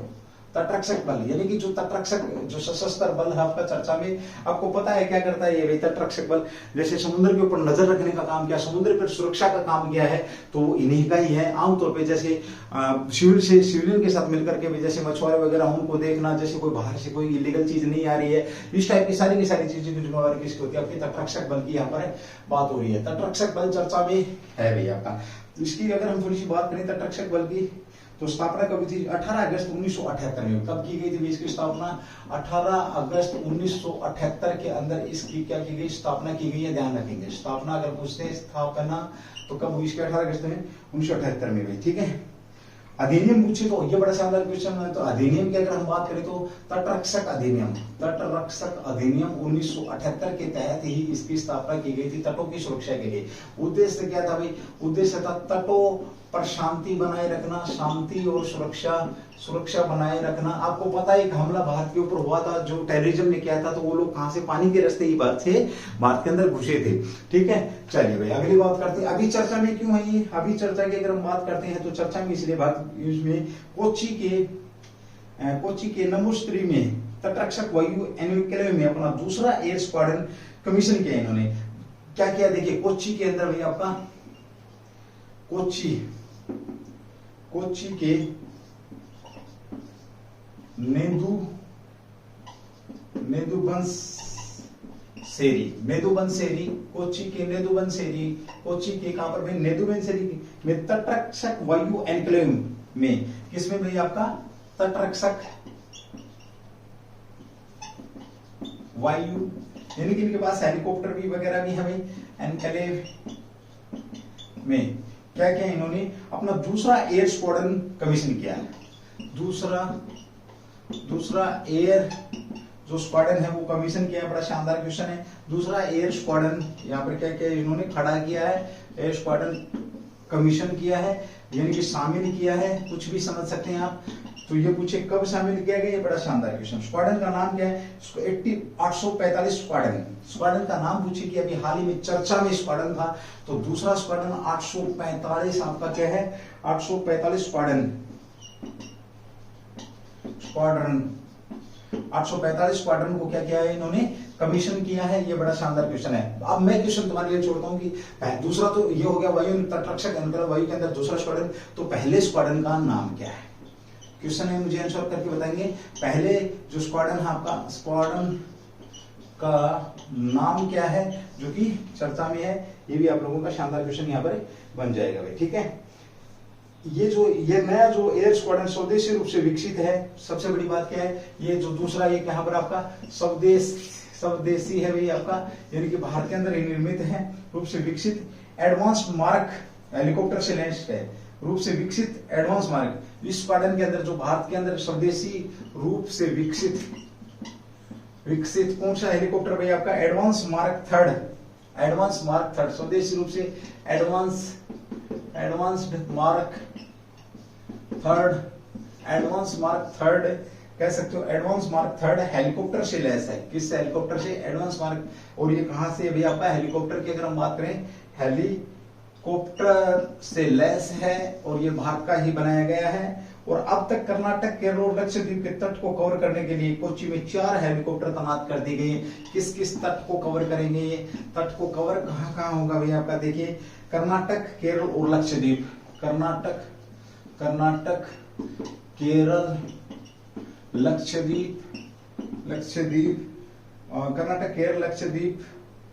[SPEAKER 1] तटरक्षक बल यानी कि जो तटरक्षक जो सशस्त्र बल है आपका चर्चा में, आपको पता है क्या करता है ये भाई तटरक्षक बल? जैसे समुद्र के ऊपर नजर रखने का काम किया, समुद्र पर सुरक्षा का काम किया है, तो इन्हीं का ही है। आमतौर पे जैसे सिविलियन के साथ मिलकर के भी, जैसे मछुआरे वगैरह उनको देखना, जैसे कोई बाहर से कोई इलीगल चीज नहीं आ रही है, इस टाइप की सारी चीजें की जिम्मेवारी किसकी होती है? आपकी तटरक्षक बल की यहाँ पर बात हो रही है। तटरक्षक बल चर्चा में है भाई आपका। इसकी अगर हम थोड़ी सी बात करें तटरक्षक बल की, तो स्थापना कब थी? 18 अगस्त 1978 में। कब की गई थी इसकी स्थापना? 18 अगस्त 1978 के अंदर इसकी क्या की गई? स्थापना की गई है। ध्यान रखेंगे, स्थापना अगर पूछते हैं स्थापना तो कब हुई इसकी? 18 अगस्त में 1978 में हुई, ठीक है। अधिनियम पूछे तो ये बड़ा शानदार क्वेश्चन है। तो अधिनियम की अगर हम बात करें तो तटरक्षक अधिनियम, तटरक्षक अधिनियम 1978 के तहत ही इसकी स्थापना की गई थी तटों की सुरक्षा के लिए। उद्देश्य क्या था भाई? उद्देश्य था तटों पर शांति बनाए रखना, शांति और सुरक्षा बनाए रखना। आपको पता है एक हमला भारत के ऊपर हुआ था जो टेररिज्म ने किया था, तो वो लोग कहां से? पानी के रास्ते ही भारत के अंदर घुसे थे। ठीक है, चलिए भाई अगली बात करते हैं। अभी चर्चा में क्यों है ये? अभी चर्चा की अगर हम बात करते हैं तो चर्चा में इसलिए बात में कोच्चि के नमुस्त्री में तटरक्षक वायु एनक्लेव में अपना दूसरा एयर स्क्वाड्रन कमीशन किया इन्होंने। क्या किया देखिए, कोच्चि के अंदर भाई आपका कोच्चि के नेदुबंसेरी कोच्चि के कहां पर भाई? नेदुबंसेरी में तटरक्षक वायु एनक्लेव में, किसमें भाई आपका? तटरक्षक वायु, यानी कि इनके पास हेलीकॉप्टर भी वगैरह भी है भाई। एनक्लेव में क्या किया इन्होंने? अपना दूसरा एयर स्क्वाड्रन कमीशन किया है। दूसरा एयर जो स्क्वाड्रन है वो कमीशन किया है। बड़ा शानदार क्वेश्चन है। दूसरा एयर स्क्वाड्रन यहाँ पर क्या किया इन्होंने? खड़ा किया है, एयर स्क्वाड्रन कमीशन किया है, यानी कि शामिल किया है, कुछ भी समझ सकते हैं आप। तो ये पूछे कब शामिल किया गया? ये बड़ा शानदार क्वेश्चन। स्क्वाड्रन का नाम क्या है? 845 स्क्वाड्रन का नाम पूछे कि अभी हाल ही में चर्चा में स्क्वाड्रन था, तो दूसरा स्क्वाड्रन 845 आपका क्या है? 845 स्क्वाड्रन को क्या किया है इन्होंने? कमीशन किया है। ये बड़ा शानदार क्वेश्चन है। अब मैं क्वेश्चन तुम्हारे लिए छोड़ता हूं कि दूसरा तो ये हो गया वायु तटरक्षक वायु के अंदर दूसरा स्क्वाड्रन, तो पहले स्क्वाड्रन का नाम क्या है? क्वेश्चन है, मुझे आंसर करके बताएंगे। पहले जो स्क्वाड्रन है आपका, स्क्वाड्रन का नाम क्या है जो कि चर्चा में है? ये भी आप लोगों का शानदार क्वेश्चन यहाँ पर बन जाएगा भाई। ठीक है, ये नया जो एयर स्क्वाड्रन स्वदेशी रूप से विकसित है। सबसे बड़ी बात क्या है? ये जो दूसरा ये कहां पर आपका स्वदेशी है भाई आपका, यानी कि भारत के अंदर ही निर्मित है, रूप से विकसित एडवांस्ड मार्क हेलीकॉप्टर से लैंड है, रूप से विकसित एडवांस मार्क। इस स्क्वाड्रन के अंदर जो भारत के अंदर स्वदेशी रूप से विकसित कौन सा हेलीकॉप्टर भाई आपका? एडवांस मार्क थर्ड, स्वदेशी रूप से एडवांस मार्क थर्ड कह सकते हो। एडवांस मार्क थर्ड हेलीकॉप्टर से लैस है। किस हेलीकॉप्टर से? Advance mark. और ये कहां से भी आपका? हेलीकॉप्टर की अगर हम बात करें, हेलीकॉप्टर से लैस है और ये भारत का ही बनाया गया है। और अब तक कर्नाटक, केरल और लक्षद्वीप के तट को कवर करने के लिए कोच्चि में 4 हेलीकॉप्टर तैनात कर दी गई। किस किस तट को कवर करेंगे? ये तट को कवर कहां कहां होगा भाई आपका? देखिए, कर्नाटक, केरल और लक्षद्वीप। कर्नाटक, केरल, लक्षद्वीप, कर्नाटक, केरल, लक्षद्वीप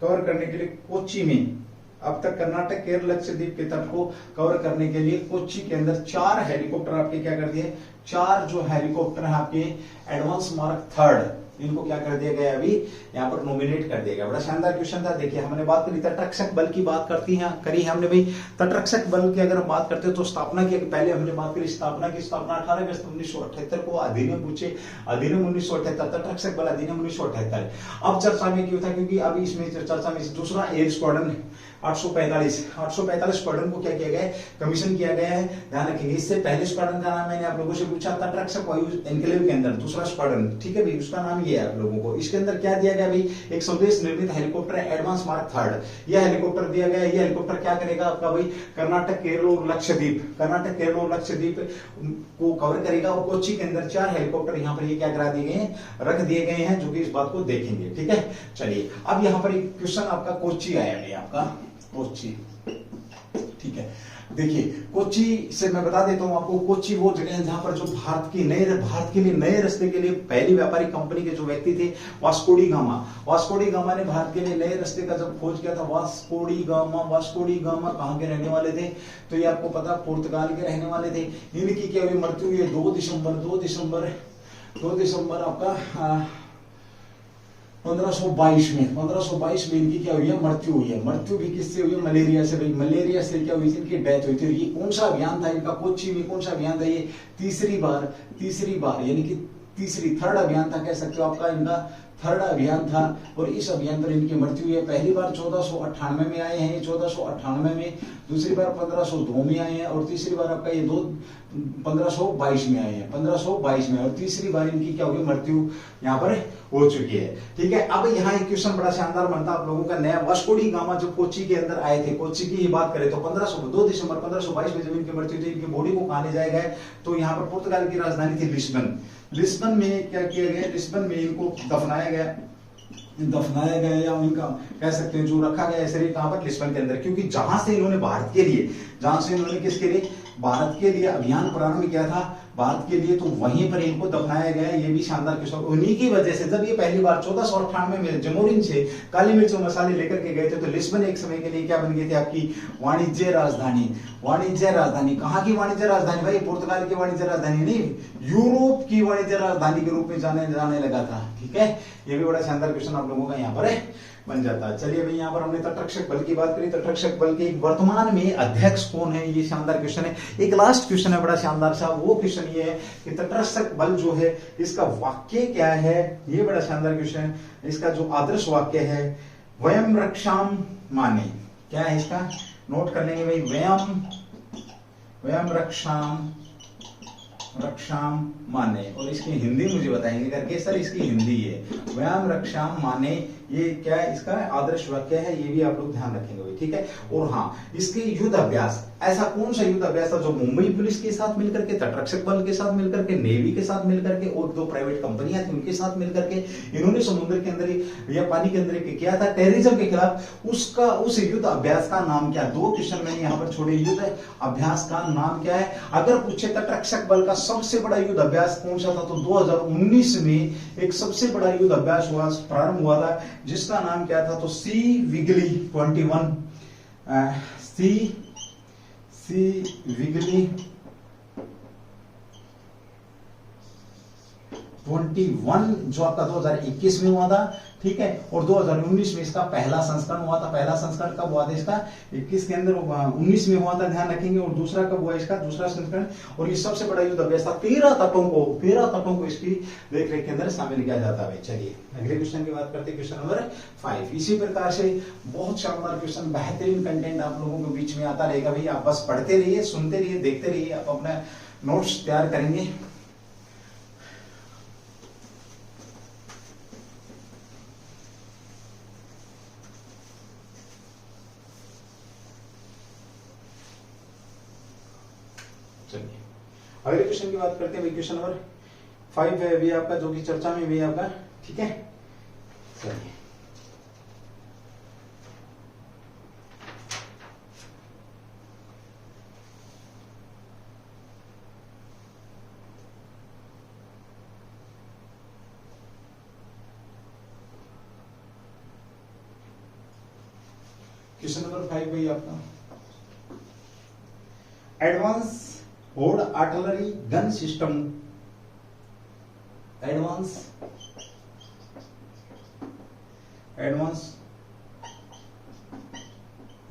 [SPEAKER 1] कवर करने के लिए कोच्चि में, अब तक कर्नाटक, केरल, लक्षद्वीप के तट को कवर करने के लिए कोच्चि के अंदर 4 हेलीकॉप्टर आपके क्या कर दिए? 4 जो हेलीकॉप्टर है आपके एडवांस मार्क थर्ड, इनको क्या कर दिया गया? अभी यहाँ पर नॉमिनेट कर दिया गया। बड़ा शानदार क्वेश्चन था। देखिए, हमने बात करी तटरक्षक बल की, बात करी हमने भाई। तटरक्षक बल की अगर हम बात करते हैं तो स्थापना की पहले हमने बात करी स्थापना 18 अगस्त 1978 को अधिनियम पूछे, अधिनियम 1978, तटरक्षक बल अधिनियम 1978। अब चर्चा में क्यों था? क्योंकि अभी इसमें चर्चा में दूसरा एयर स्क्वाड्रन 845 स्क्वाड्रन को क्या किया गया है? कमीशन किया गया है। ध्यान रखिएगा, इससे पहले स्क्वाड्रन का नाम मैंने आप लोगों से पूछा, तटरक्षक वायु एनक्लेव के अंदर दूसरा स्क्वाड्रन। ठीक है भाई, उसका नाम ये है आप लोगों को। इसके अंदर क्या दिया गया भाई? एक स्वदेश निर्मित हेलीकॉप्टर एडवांस मार्क थर्ड, यह हेलीकॉप्टर दिया गया। यह हेलीकॉप्टर क्या करेगा आपका भाई? कर्नाटक, केरल और लक्षद्वीप को कवर करेगा। और कोच्चि के अंदर 4 हेलीकॉप्टर यहाँ पर ये क्या करा दिए गए हैं? रख दिए गए हैं, जो कि इस बात को देखेंगे। ठीक है, चलिए अब यहाँ पर एक क्वेश्चन आपका कोच्चि आया है, आपका कोच्चि। ठीक है, देखिए कोच्चि से मैं बता देता हूं आपको, कोच्चि वो जगह है जहां पर जो भारत के लिए नए रास्ते के लिए पहली व्यापारिक कंपनी के जो व्यक्ति थे, वास्को डी गामा ने भारत के लिए नए रास्ते का जब खोज किया था। वास्को डी गामा कहां के रहने वाले थे? तो ये आपको पता, पुर्तगाल के रहने वाले थे। इनकी क्या हुई? मृत्यु हुई 2 दिसंबर आपका 1522 में 1522 में इनकी क्या हुई है, मृत्यु हुई है। मृत्यु भी किससे हुई है, मलेरिया से भाई। मलेरिया से क्या हुई थी, इनकी डेथ हुई थी। ये कौन सा अभियान था इनका, कोच्चि में कौन सा अभियान था, ये तीसरी बार यानी कि थर्ड अभियान था, कह सकते हो आपका इनका थर्ड अभियान था। और इस अभियान पर इनकी मृत्यु हुई है। पहली बार 1498 में आए हैं ये, 1498 में, दूसरी बार 1502 में आए हैं, और तीसरी बार आपका ये 1522 में आए हैं, 1522 में, और तीसरी बार इनकी क्या होगी, मृत्यु यहाँ पर हो चुकी है। ठीक है, अब यहाँ एक क्वेश्चन बड़ा शानदार बनता है आप लोगों का नया। वास्को डी गामा जो कोच्चि के अंदर आए थे, कोच्चि की ही बात करें तो 2 दिसंबर 1522 में जब इनकी मृत्यु थी, इनकी बॉडी को कहा ले जाया गया, तो यहाँ पर पुर्तगाल की राजधानी थी लिस्बन। लिस्बन में क्या किया गया, लिस्बन में इनको दफनाया गया या उनका कह सकते हैं जो रखा गया शरीर कहां पर, लिस्बन के अंदर। क्योंकि जहां से इन्होंने किसके लिए, भारत के लिए अभियान प्रारंभ किया था, भारत के लिए, तो वहीं पर इनको दफनाया गया। ये भी शानदार क्वेश्चन। उन्हीं की वजह से जब ये पहली बार 1498 में जमोरिन से काली मिर्च और मसाले लेकर के गए थे, तो लिस्बन एक समय के लिए क्या बन गई थी, आपकी वाणिज्य राजधानी। कहाँ की वाणिज्य राजधानी भाई, पुर्तगाल की वाणिज्य राजधानी नहीं, यूरोप की वाणिज्य राजधानी के रूप में जाने लगा था। ठीक है, ये भी बड़ा शानदार क्वेश्चन आप लोगों का यहाँ पर बन जाता है। चलिए भाई, यहाँ पर हमने तटरक्षक बल की बात करी। तटरक्षक बल के वर्तमान में अध्यक्ष कौन है, ये शानदार क्वेश्चन है। एक लास्ट क्वेश्चन है बड़ा शानदार सा, वो क्वेश्चन ये है कि तटरक्षक बल जो है इसका वाक्य क्या है, ये बड़ा शानदार क्वेश्चन है। इसका जो आदर्श वाक्य है, वयम रक्षाम माने, क्या है इसका, नोट कर लेंगे भाई, वयम रक्षाम माने, और इसकी हिंदी मुझे बताएंगे करके, सर इसकी हिंदी है वयम रक्षाम माने, ये क्या है, इसका आदर्श वाक्य है, ये भी आप लोग ध्यान रखेंगे भाई। ठीक है, और हाँ, इसके युद्ध अभ्यास, ऐसा कौन सा युद्ध अभ्यास था जो मुंबई पुलिस के साथ मिलकर के, तटरक्षक बल के साथ मिलकर के, नेवी के साथ मिलकर के, और 2 प्राइवेट कंपनियां थी उनके साथ मिलकर के इन्होंने समुद्र के अंदर या पानी के अंदर किया था टेररिज्म के खिलाफ। उस युद्ध अभ्यास का नाम क्या, 2 क्वेश्चन मैंने यहाँ पर छोड़े, युद्ध अभ्यास का नाम क्या है। अगर पूछे तटरक्षक बल का सबसे बड़ा युद्ध अभ्यास कौन सा था, तो 2019 में एक सबसे बड़ा युद्ध अभ्यास प्रारंभ हुआ था, जिसका नाम क्या था, तो सी विगली 21 जो आपका 2021 में हुआ था। ठीक है, और 2019 में इसका पहला संस्करण हुआ था। पहला संस्करण कब हुआ था इसका, 21 के अंदर 19 में हुआ था, ध्यान रखेंगे। और दूसरा कब हुआ इसका, दूसरा संस्करण, और ये सबसे बड़ा युद्ध अभ्यास था। 13 तटों को इसकी देखरेख के अंदर शामिल किया जाता है। चलिए अगले क्वेश्चन की बात करते हैं, क्वेश्चन नंबर 5। इसी प्रकार से बहुत शानदार क्वेश्चन, बेहतरीन कंटेंट आप लोगों के बीच में आता रहेगा भाई। आप बस पढ़ते रहिए, सुनते रहिए, देखते रहिए, आप अपना नोट्स तैयार करेंगे। चलिए अगले क्वेश्चन की बात करते हैं। क्वेश्चन नंबर 5 है अभी आपका, जो कि चर्चा में भी आपका। ठीक है, चलिए क्वेश्चन नंबर 5 भाई आपका, एडवांस होड आर्टिलरी गन सिस्टम, एडवांस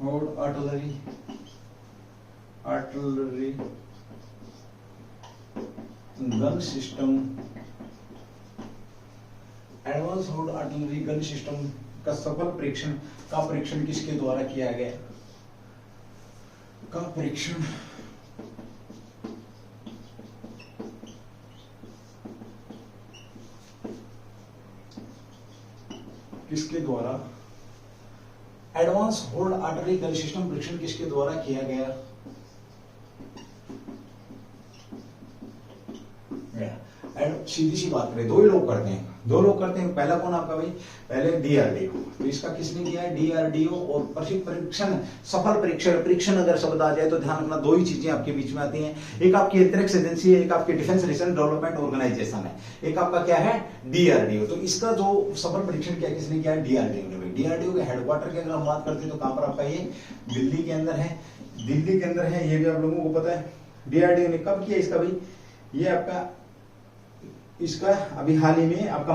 [SPEAKER 1] होड आर्टिलरी गन सिस्टम, एडवांस होड आर्टिलरी गन सिस्टम का सफल परीक्षण किसके द्वारा किया गया, का परीक्षण किसके द्वारा, advance hold artillery gun system परीक्षण किसके द्वारा किया गया। सीधी सी बात करें, 2 ही लोग करते हैं। पहला कौन आपका भाई, पहले डीआरडीओ, तो इसका किसने किया है, डीआरडीओ। और परीक्षण, सफल परीक्षण अगर शब्द आ जाए तो ध्यान रखना, 2 ही चीजें आपके बीच में आती हैं। एक आपकी अंतरिक्ष एजेंसी है, एक आपकी डिफेंस रिसर्च डेवलपमेंट ऑर्गेनाइजेशन है, एक आपका क्या है, डीआरडीओ। तो इसका जो सफल परीक्षण किया किसने किया, डीआरडीओ ने। डीआरडीओ के हेडक्वार्टर की अगर हम बात करते हैं तो कहां पर आपका ये दिल्ली के अंदर है, ये भी आप लोगों को पता है। डीआरडीओ ने कब किया इसका भाई, ये आपका इसका अभी हाल ही में आपका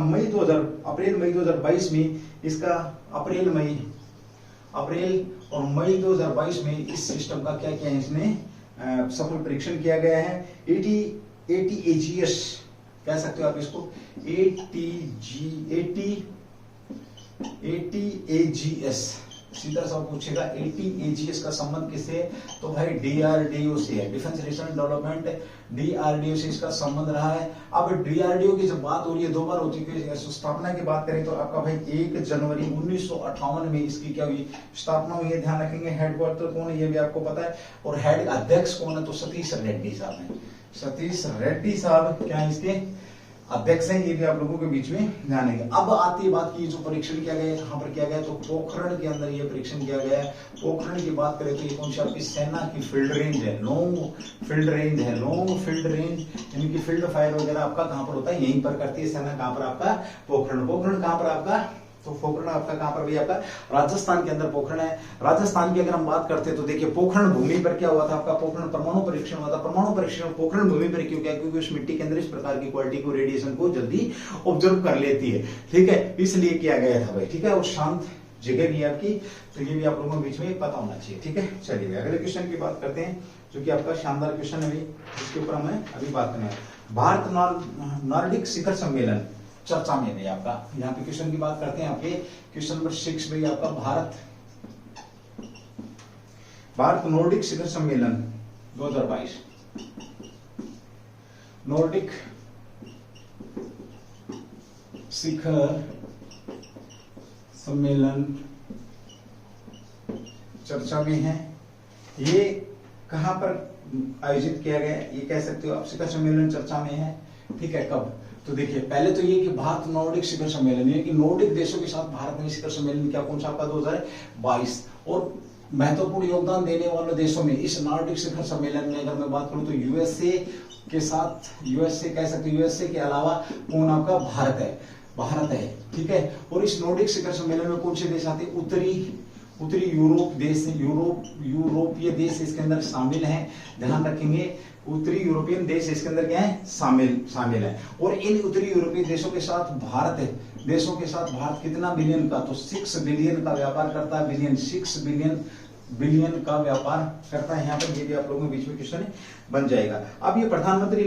[SPEAKER 1] अप्रैल मई 2022 में इसका अप्रैल और मई 2022 में इस सिस्टम का क्या किया है इसने सफल परीक्षण किया गया है। ATAGS कह सकते हो आप इसको, ATAGS सीधा सा पूछेगा ATAGS का संबंध किससे है, तो भाई DRDO से है, डिफेंस रिसर्च डेवलपमेंट, DRDO से इसका संबंध रहा है। अब DRDO की जब बात हो रही है, 2 बार हो चुकी है, स्थापना की बात करें तो आपका भाई 1 जनवरी 1958 में इसकी क्या हुई, स्थापना हुई है। ध्यान रखेंगे हेडक्वार्टर कौन है ये भी आपको पता है, और हेड अध्यक्ष कौन है, तो सतीश रेड्डी साहब है। सतीश रेड्डी साहब क्या है इसके अध्यक्ष हैं, ये भी आप लोगों के बीच में ध्यान रखेंगे। अब आती है बात की जो परीक्षण किया गया है कहां पर किया गया, तो पोखरण के अंदर ये परीक्षण किया गया है। पोखरण की बात करें तो ये कौन सी आपकी सेना की फील्ड रेंज है, लॉन्ग फील्ड रेंज, यानी कि फील्ड फायर वगैरह आपका कहां पर होता है, यहीं पर करती है सेना। कहां पर आपका पोखरण कहां पर आपका, तो पोखरण आपका कहां पर भी आपका राजस्थान के अंदर पोखरण है। राजस्थान की अगर हम बात करते हैं तो देखिए पोखरण भूमि पर क्या हुआ था, आपका पोखरण परमाणु परीक्षण हुआ था। परमाणु परीक्षण पोखरण भूमि पर क्यों किया, क्योंकि उस मिट्टी के अंदर इस प्रकार की क्वालिटी को, रेडिएशन को जल्दी ऑब्जर्व कर लेती है, ठीक है, इसलिए किया गया था भाई, ठीक है। और शांत जगह भी है आपकी, तो ये भी आप लोगों के बीच में पता होना चाहिए, ठीक है। चलिए अगले क्वेश्चन की बात करते हैं, जो कि आपका शानदार क्वेश्चन है, इसके ऊपर हमें अभी बात करना है। भारत नॉर्डिक शिखर सम्मेलन चर्चा में है आपका, यहाँ पे क्वेश्चन की बात करते हैं आपके क्वेश्चन नंबर 6 में आपका भारत नॉर्डिक शिखर सम्मेलन 2022, नॉर्डिक शिखर सम्मेलन चर्चा में है। ये कहां पर आयोजित किया गया, ये कह सकते हो आप शिखर सम्मेलन चर्चा में है, ठीक है। कब, तो देखिए पहले तो ये कि भारत नॉर्डिक शिखर सम्मेलन, ये कि नॉर्डिक देशों के साथ भारत ने शिखर सम्मेलन किया, कौन सा आपका 2022। और महत्वपूर्ण योगदान देने वाले देशों में इस नॉर्डिक शिखर सम्मेलन में अगर मैं बात करूं तो यूएसए के साथ, यूएसए कह सकते हो, यूएसए के अलावा कौन आपका भारत है, ठीक है। और इस नॉर्डिक शिखर सम्मेलन में कौन से देश आते हैं, उत्तरी यूरोप देश, यूरोपीय देश इसके अंदर शामिल हैं। ध्यान रखेंगे उत्तरी यूरोपियन देश इसके अंदर क्या है, शामिल है। और इन उत्तरी यूरोपीय देशों के साथ भारत कितना बिलियन का, तो 6 बिलियन का व्यापार करता है, 6 बिलियन का व्यापार करता है यहाँ पर। ये भी आप लोगों के बीच में क्वेश्चन बन जाएगा। अब ये प्रधानमंत्री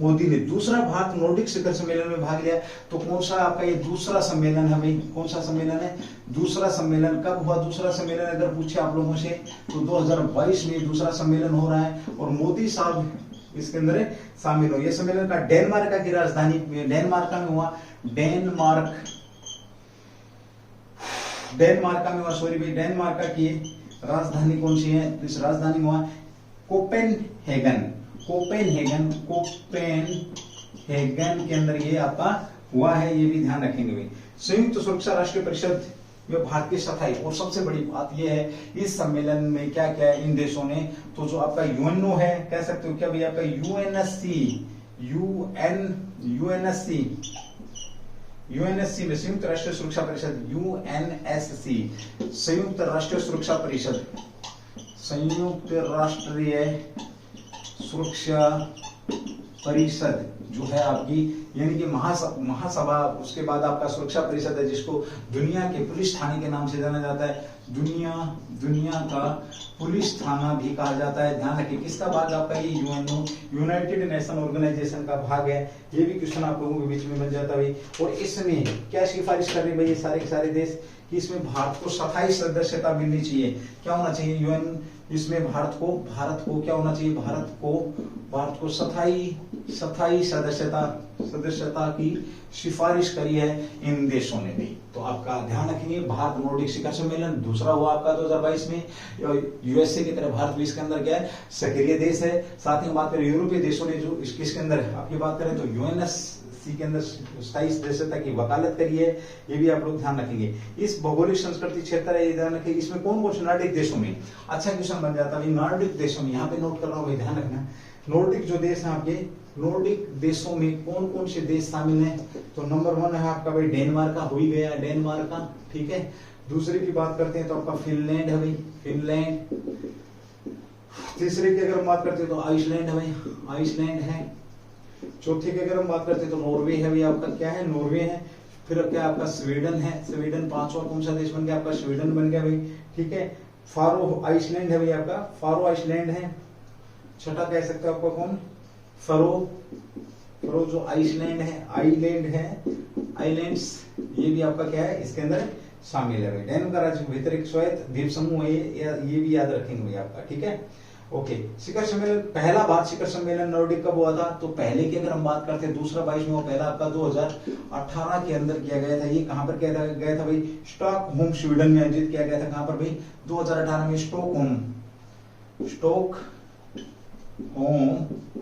[SPEAKER 1] मोदी ने दूसरा भारत नॉर्डिक शिखर सम्मेलन में भाग लिया, तो कौन सा आपका ये दूसरा सम्मेलन है भाई, कौन सा सम्मेलन है, दूसरा सम्मेलन कब हुआ, दूसरा सम्मेलन अगर पूछे आप लोगों से तो 2022 में दूसरा सम्मेलन हो रहा है, और मोदी साहब इसके अंदर शामिल हो। ये सम्मेलन का डेनमार्क की राजधानी डेनमार्क में हुआ, डेनमार्क की राजधानी कौन सी है, तो इस राजधानी में हुआ कोपेनहेगन के अंदर ये आपका हुआ है, ये भी ध्यान रखेंगे भाई। संयुक्त सुरक्षा राष्ट्र परिषद में भारत की सफाई, और सबसे बड़ी बात यह है इस सम्मेलन में क्या क्या है इन देशों ने, तो जो आपका यूएनओ है, कह सकते हो क्या भाई आपका यूएनएससी में संयुक्त राष्ट्र सुरक्षा परिषद, यूएनएससी संयुक्त राष्ट्रीय सुरक्षा परिषद, संयुक्त राष्ट्रीय सुरक्षा परिषद जो है आपकी, यानी कि महासभा, उसके बाद आपका सुरक्षा परिषद है, जिसको दुनिया के पुलिस थाने के नाम से जाना जाता है, दुनिया का पुलिस थाना भी कहा जाता है। ध्यान रखिए किसका भाग आपका ये यूएनओ, यूनाइटेड नेशन ऑर्गेनाइजेशन का भाग है। ये भी क्वेश्चन आप लोगों के बीच में बन जाता है। और इसमें क्या सिफारिश कर रहे भाई ये सारे के सारे देश कि इसमें भारत को स्थायी सदस्यता मिलनी चाहिए। क्या होना चाहिए यूएन, इसमें भारत को क्या होना चाहिए, भारत को स्थायी सदस्यता की सिफारिश करी है इन देशों ने भी। तो आपका ध्यान रखेंगे भारत नॉर्डिक शिखर सम्मेलन दूसरा हुआ आपका 2022 में। यूएसए की तरह भारत भी इसके अंदर क्या है, सक्रिय देश है। साथ ही बात करें यूरोपीय देशों ने जो इसके अंदर आपकी बात करें तो यूएनएससी के अंदर स्थायी सदस्यता की वकालत करी है। ये भी आप लोग ध्यान रखेंगे। इस भौगोलिक संस्कृति क्षेत्र है, ध्यान रखेंगे इसमें कौन कौन से नॉर्डिक देशों में, अच्छा क्वेश्चन बन जाता है नॉर्डिक देशों में, यहाँ पे नोट कर रहा हूँ, ध्यान रखना। नॉर्डिक जो देश है आपके, नॉर्डिक देशों में कौन कौन से देश शामिल हैं, तो नंबर 1 है आपका भाई डेनमार्क का, हो ही गया डेनमार्क का, ठीक है। दूसरे की बात करते हैं तो आपका फिनलैंड है भाई, फिनलैंड। तीसरे की अगर बात करते हैं तो आइसलैंड है भाई, आइसलैंड है। चौथे की अगर हम बात करते हैं तो नॉर्वे है भैया आपका, क्या है नॉर्वे है। फिर क्या आपका स्वीडन है, स्वीडन पांचवा कौन सा देश बन गया आपका, स्वीडन बन गया भाई, ठीक है। फारो आइसलैंड है भैया आपका, फारो आइसलैंड है। छठा कह सकते हो आपका कौन, फरो जो आइसलैंड है, आइलैंड्स, ये भी आपका क्या है इसके अंदर शामिल है भाई। डेन का राज्य भीतर एक स्वायत्त द्वीप समूह है, ये भी याद रखेंगे भाई आपका, ठीक है। ओके, शिखर सम्मेलन, पहला भारत शिखर सम्मेलन नॉर्डिक कब हुआ था, तो पहले की अगर हम बात करते हैं दूसरा 22 में, पहला आपका 2018 के अंदर किया गया था। ये कहां पर किया गया था भाई, स्टॉकहोम स्वीडन में आयोजित किया गया था। कहां पर भाई, 2018 में स्टॉकहोम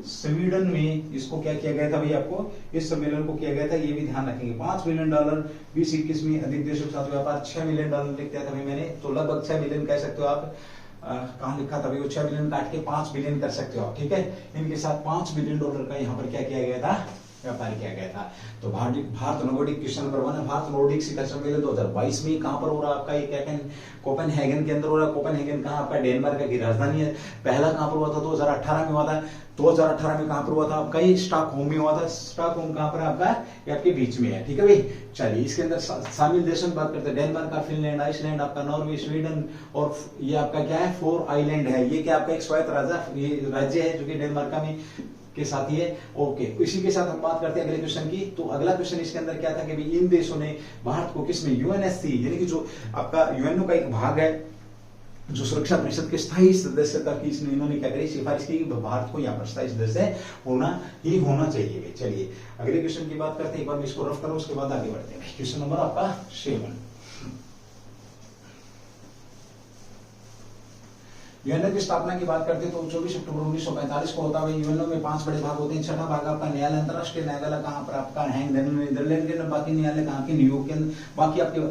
[SPEAKER 1] स्वीडन में इसको क्या किया गया था भाई, आपको इस सम्मेलन को किया गया था, ये भी ध्यान रखेंगे। $5 बिलियन 2021 में अधिक देशों के साथ व्यापार, $6 बिलियन लिख दिया था भाई मैंने, तो लगभग 6 बिलियन कह सकते हो आप। कहां लिखा था भाई, वो 6 बिलियन काट के 5 बिलियन कर सकते हो आप, ठीक है। इनके साथ $5 बिलियन का यहाँ पर क्या किया गया था, व्यापार किया गया था। तो भारत नॉर्डिक क्वेश्चन नंबर 1 है, भारत नॉर्डिक शिखर सम्मेलन 2022 में कहां पर हो रहा है आपका, ये क्या कोपेनहेगन के अंदर हो रहा है। कोपेनहेगन कहां आपका, डेनमार्क की राजधानी है। पहला कहां पर हुआ था, 2018 में हुआ था। 2018 में कहां पर हुआ था आपका, ये स्टॉकहोम में हुआ था। स्टॉकहोम कहां पर आपका, ये आपके बीच में है, ठीक है भाई। चलिए इसके अंदर शामिल देशों की बात करते हैं, डेनमार्क का, फिनलैंड, आइसलैंड आपका, नॉर्वे, स्वीडन, और ये आपका क्या है, 4 आइलैंड है। ये क्या आपका एक स्वायत्त राज्य है जो कि डेनमार्क में के साथ ही है। ओके, इसी के साथ हम बात करते हैं अगले क्वेश्चन की। तो अगला क्वेश्चन इसके अंदर क्या था कि इन देशों ने भारत को किसमें, यूएनएससी यानी कि जो आपका यूएनओ का एक भाग है, जो सुरक्षा परिषद के स्थायी सदस्यता की इसने इन्होंने क्या करी, सिफारिश की भारत को यहाँ पर स्थायी सदस्य होना ही होना चाहिए। चलिए अगले क्वेश्चन की बात करते हैं, एक बार इसको रफ करो उसके बाद आगे बढ़ते हैं। क्वेश्चन नंबर आपका 7, यूएनओ की स्थापना की बात करते हैं तो 24 अक्टूबर 1945 को होता है। यूएनओ में 5 बड़े भाग होते हैं। छठा भाग आपका न्यायालय, अंतरराष्ट्रीय न्यायालय कहां पर आपका है, नीदरलैंड के अंदर। बाकी न्यायालय कहां के, न्यूयॉर्क के अंदर। बाकी आपके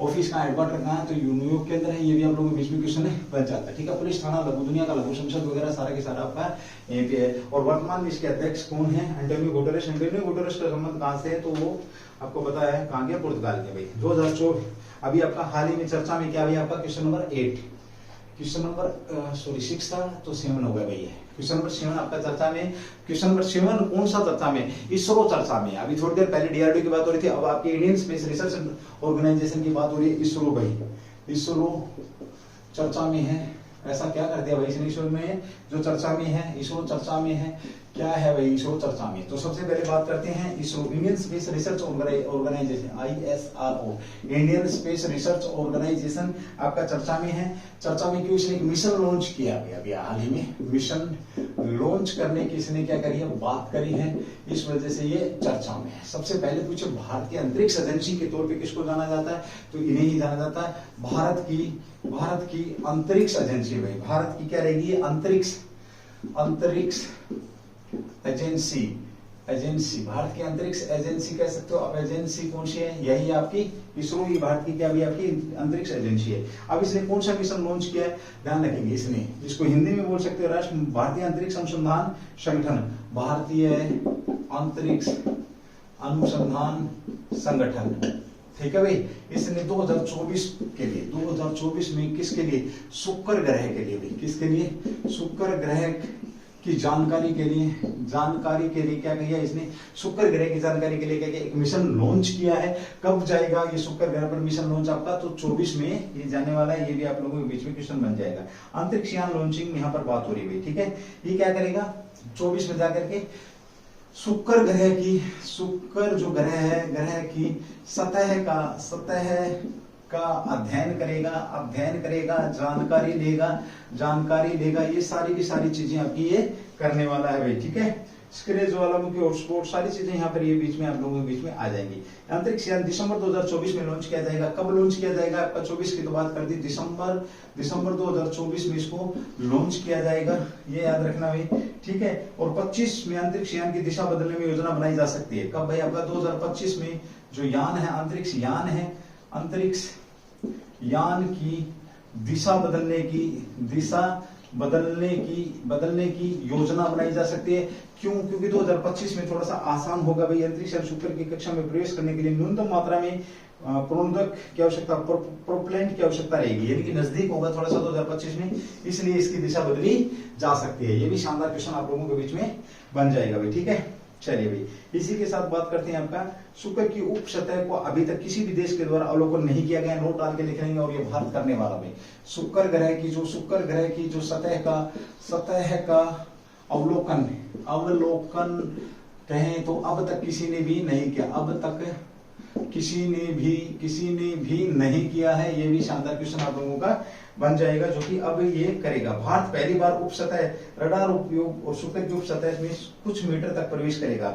[SPEAKER 1] ऑफिस का हेडक्वार्टर कहां है, तो न्यूयॉर्क के अंदर है। ये भी आप लोगों के बीच में क्वेश्चन बन जाता है, ठीक है। पुलिस थाना, लघु दुनिया का लघु संसद वगैरह सारा के सारा आपका यहीं पे है। और वर्तमान में इसके अध्यक्ष कौन है, एंटोनियो गुटेरेस। एंटोनियो गुटेरेस का संबंध कहां से है, तो वो आपको पता है कहां के, पुर्तगाल के भाई। 2024 अभी आपका हाल ही में चर्चा में क्या हुआ आपका, क्वेश्चन नंबर 8, क्वेश्चन नंबर 6 था तो 7 हो गया भाई। क्वेश्चन नंबर 7 आपका चर्चा में, क्वेश्चन नंबर 7 कौन सा चर्चा में, इसरो चर्चा में। अभी थोड़ी देर पहले डीआरडीओ की बात हो रही थी, अब आपकी इंडियन स्पेस रिसर्च ऑर्गेनाइजेशन की बात हो रही है। इसरो भाई, इसरो चर्चा में है। ऐसा क्या कर दिया भाई, इसरो में जो चर्चा में है, इसरो चर्चा में है, क्या है भाई इसरो चर्चा में। तो सबसे पहले बात करते हैं ISRO, Indian Space Research Organisation, ISRO, Indian Space Research Organisation आपका चर्चा में है। चर्चा में क्यों, इसने एक मिशन लॉन्च किया गया हाल ही में, मिशन लॉन्च करने की इसने क्या करी है, बात करी है, इस वजह से ये चर्चा में है। सबसे पहले पूछे, भारत की अंतरिक्ष एजेंसी के तौर पे किसको जाना जाता है, तो इन्हें ही जाना जाता है, भारत की अंतरिक्ष एजेंसी भाई। भारत की क्या रहेगी, अंतरिक्ष एजेंसी, भारत की अंतरिक्ष एजेंसी कह सकते हो। अब एजेंसी कौन सी है, यही आपकी इसरो ही भारत की क्या भी आपकी अंतरिक्ष एजेंसी है। अब इसने कौन सा मिशन लॉन्च किया है, ध्यान रखेंगे। इसने, जिसको हिंदी में बोल सकते हो भारतीय अंतरिक्ष अनुसंधान संगठन, भारतीय अंतरिक्ष अनुसंधान संगठन, ठीक है भाई। इसने 2024 के लिए, 2024 में किसके लिए, शुक्र ग्रह के लिए भाई, किसके लिए, शुक्र ग्रह की जानकारी के लिए क्या किया इसने, शुक्र ग्रह की जानकारी के लिए क्या किया, एक मिशन लॉन्च किया है। कब जाएगा ये शुक्र ग्रह पर मिशन लॉन्च आपका, तो 24 में ये जाने वाला है। ये भी आप लोगों के बीच में क्वेश्चन बन जाएगा। अंतरिक्ष यान लॉन्चिंग यहाँ पर बात हो रही है, ठीक है। ये क्या करेगा, 24 में जाकर के शुक्र जो ग्रह है, ग्रह की सतह का अध्ययन करेगा, जानकारी लेगा। ये सारी की सारी चीजें आपकी ये करने वाला है भाई, ठीक है। स्क्रेच ज्वालामुखी हॉटस्पॉट, सारी चीजें यहाँ पर ये बीच में आप लोगों के बीच में आ जाएंगी। अंतरिक्ष यान दिसंबर 2024 में लॉन्च किया जाएगा। कब लॉन्च किया जाएगा आपका, 24 की तो बात कर दी, दिसंबर 2024 में इसको लॉन्च किया जाएगा, ये याद रखना भाई, ठीक है। और 25 में अंतरिक्ष यान की दिशा बदलने में योजना बनाई जा सकती है। कब भाई आपका, 2025 में जो यान है, अंतरिक्ष यान की दिशा बदलने की योजना बनाई जा सकती है। क्यों, क्योंकि 2025 में थोड़ा सा आसान होगा भाई अंतरिक्ष यान शुक्र की कक्षा में प्रवेश करने के लिए न्यूनतम मात्रा में प्रोन्नक की आवश्यकता, प्रोपेलेंट की आवश्यकता रहेगी, यानी कि नजदीक होगा थोड़ा सा 2025 में, इसलिए इसकी दिशा बदली जा सकती है। ये भी शानदार क्वेश्चन आप लोगों के बीच में बन जाएगा भाई, ठीक है। चलिए भाई, इसी के साथ बात करते हैं आपका शुक्र की उप सतह को अभी तक किसी भी देश के द्वारा अवलोकन नहीं किया गया, नोट डाल के लिख लेंगे, और ये भारत करने वाला भाई। शुक्र ग्रह की जो सतह का अवलोकन कहें तो अब तक किसी ने भी नहीं किया, अब तक किसी ने भी नहीं किया है। ये भी शानदार क्वेश्चन आप लोगों का बन जाएगा, जो कि अब ये करेगा। भारत पहली बार उप सतह रडार उपयोग और शुक्र की उप सतह में कुछ मीटर तक प्रवेश करेगा,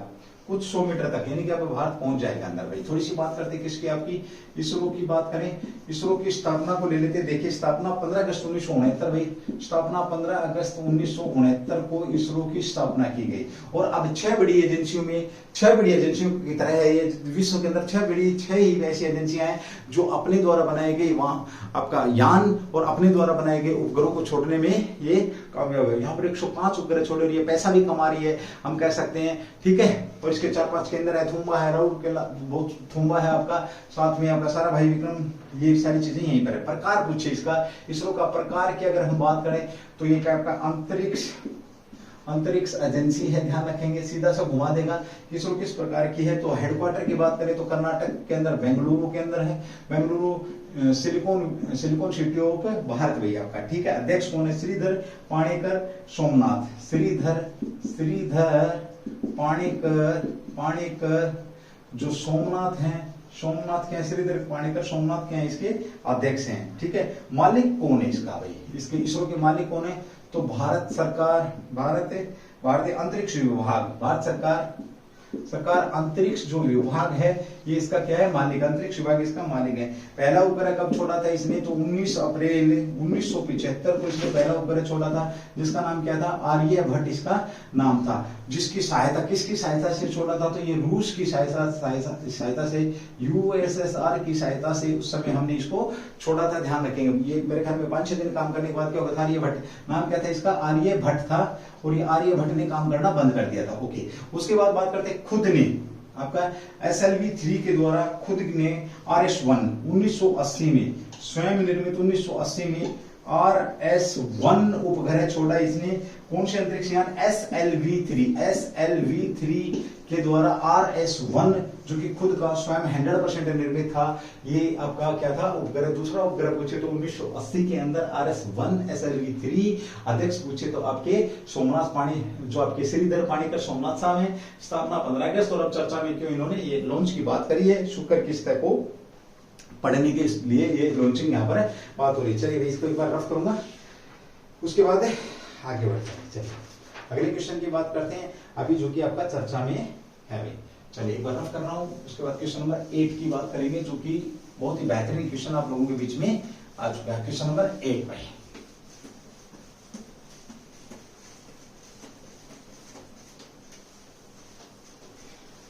[SPEAKER 1] कुछ 100 मीटर तक, यानी कि अब भारत पहुंच जाएगा अंदर भाई। थोड़ी सी बात करते हैं किसकी, आपकी इसरो की बात करें। इसरो की स्थापना को ले लेते हैं। देखिए स्थापना 15 अगस्त 1969 भाई, स्थापना 15 अगस्त 1969 को इसरो की स्थापना की गई। और अब 6 बड़ी एजेंसियों की तरह है ये विश्व के अंदर 6 ही ऐसी एजेंसियां हैं जो अपने द्वारा बनाए गए वहां आपका यान और अपने द्वारा बनाए गए उपग्रहों को छोड़ने में ये कामयाब है। यहाँ पर 105 उपग्रह छोड़ रही है, पैसा भी कमा रही है, हम कह सकते हैं, ठीक है। और इसके 4-5 केंद्र है, थुम्बा है, थुम्बा है आपका, साथ में आपका सारा भाई विक्रम, ये सारी चीजें यहीं पर है। प्रकार पूछे इसका, इसरो का प्रकार की अगर हम बात करें तो ये क्या आपका अंतरिक्ष एजेंसी है, ध्यान रखेंगे, सीधा सा घुमा देगा। इसरो किस प्रकार की है, तो हेडक्वार्टर की बात करें तो कर्नाटक के अंदर बेंगलुरु के अंदर है, Bengaluru silicon city of Bharat भैया आपका, ठीक है। अध्यक्ष कौन है, श्रीधर पाणिकर सोमनाथ, श्रीधर पाणिकर जो सोमनाथ के हैं, श्रीधर पाणिकर सोमनाथ के हैं, इसके अध्यक्ष हैं, ठीक है। मालिक कौन है इसका भाई, इसके इसरो के मालिक कौन है, तो भारत सरकार, भारतीय अंतरिक्ष विभाग, भारत सरकार अंतरिक्ष जो विभाग है ये इसका क्या है, मालिक, अंतरिक्ष विभाग इसका मालिक है। पहला उपग्रह कब छोड़ा था इसने, तो 19 अप्रैल 1975 को इसने पहला उपग्रह छोड़ा था, जिसका नाम क्या था, आर्यभट्ट इसका नाम था। जिसकी सहायता, किसकी सहायता से छोड़ा था, तो ये रूस की सहायता से, यूएसएसआर की सहायता से उस समय हमने इसको छोड़ा था, ध्यान रखेंगे। ये मेरे ख्याल में 5-6 दिन काम करने के बाद क्या होगा था, आर्यभट्ट, नाम क्या था इसका, आर्यभट्ट था, और ये आर्यभट्ट ने काम करना बंद कर दिया था, ओके। उसके बाद बात करते हैं खुद ने आपका SLV-3 के द्वारा खुद ने RS-1 1980 में, स्वयं निर्मित 1980 में RS-1 उपग्रह छोड़ा इसने। कौन से अंतरिक्ष यान, SLV-3 के द्वारा RS-1 जो कि खुद का स्वयं 100% निर्मित था, ये आपका क्या था उपग्रह। दूसरा उपग्रह पूछे तो 1980 के अंदर RS-1 SLV-3, अध्यक्ष पूछे तो आपके जो आपके श्रीधर पाणिकर सोमनाथ साहब हैं। स्थापना 15 अगस्त, और अब चर्चा में क्यों इन्होंने ये लॉन्च की बात करी है, शुक्र की सतह को पढ़ने के लिए ये लॉन्चिंग यहाँ पर बात हो रही है। चलिए इसको एक बार रफ करूंगा, उसके बाद आगे बढ़ते हैं। चलिए अगले क्वेश्चन की बात करते हैं अभी, जो कि आपका चर्चा में है भाई। चलिए एक बार रफ कर रहा हूं, उसके बाद क्वेश्चन नंबर 8 की बात करेंगे, जो कि बहुत ही बेहतरीन क्वेश्चन आप लोगों के बीच में आ चुका है। क्वेश्चन नंबर 8 भाई,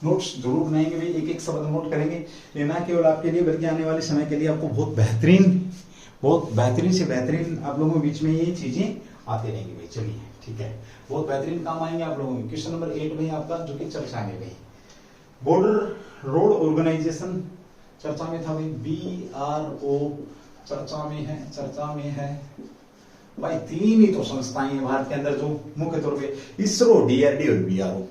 [SPEAKER 1] नोट्स जरूर बनाएंगे भाई, एक शब्द नोट करेंगे, ये ना केवल आपके लिए बल्कि आने वाले समय के लिए आपको बहुत बेहतरीन से बेहतरीन आप लोगों के बीच में ये चीजें आते रहेंगी भाई। चलिए ठीक है, बहुत बेहतरीन काम आएंगे आप लोगों में। क्वेश्चन नंबर 8 में आपका जो कि चर्चा में भाई, बॉर्डर रोड ऑर्गेनाइजेशन चर्चा में था भाई, BRO चर्चा में है भाई। 3 ही तो संस्थाएं हैं भारत के अंदर जो मुख्य तौर पे, इसरो, DRDO और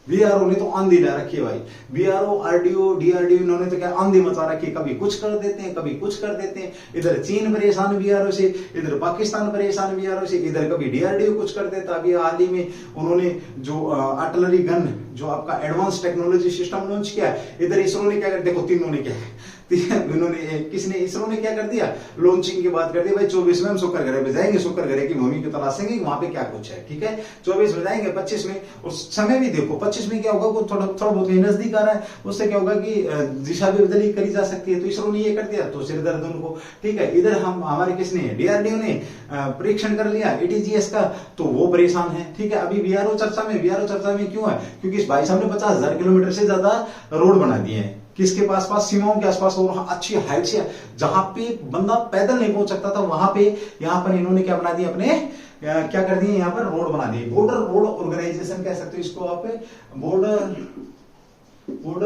[SPEAKER 1] BRO ने तो आंधी ला रखी है भाई। BRO, RDO, DRDO इन्होंने तो क्या आंधी मचा रखी है, कभी कुछ कर देते हैं, कभी कुछ कर देते हैं। इधर चीन परेशान BRO से, इधर पाकिस्तान परेशान BRO से, इधर कभी DRDO कुछ कर देता। अभी हाल ही में उन्होंने जो आर्टिलरी गन जो आपका एडवांस टेक्नोलॉजी सिस्टम लॉन्च किया, इधर इसरो ने क्या कर, देखो तीनों ने क्या इसरो ने क्या कर दिया, लॉन्चिंग की बात कर दी भाई। 24 में हम शुक्र ग्रह पे जाएंगे, शुक्र ग्रह की भूमि को तलाशेंगे वहां पे क्या कुछ है, ठीक है। 24 में जाएंगे, 25 में, उस समय भी देखो 25 में क्या होगा, थोड़ा बहुत नजदीक आ रहा है, उससे क्या होगा कि दिशा भी बदली करी जा सकती है। तो इसरो ने ये कर दिया, तो सिर दर्द उनको, ठीक है। इधर हम हमारे किसने, DRDO ने परीक्षण कर लिया ATGS का, तो वो परेशान है, ठीक है। अभी BRO चर्चा में क्यों है, क्योंकि इस भाई साहब ने 50,000 किलोमीटर से ज्यादा रोड बना दिए हैं, किसके पास सीमाओं के आसपास, और अच्छी हाइट से, जहां पे बंदा पैदल नहीं पहुंच सकता था वहां पे, यहां पर इन्होंने क्या बना दिया, अपने क्या कर दिए, यहां पर रोड बना दिए। बॉर्डर रोड ऑर्गेनाइजेशन कह सकते हो इसको आप, बॉर्डर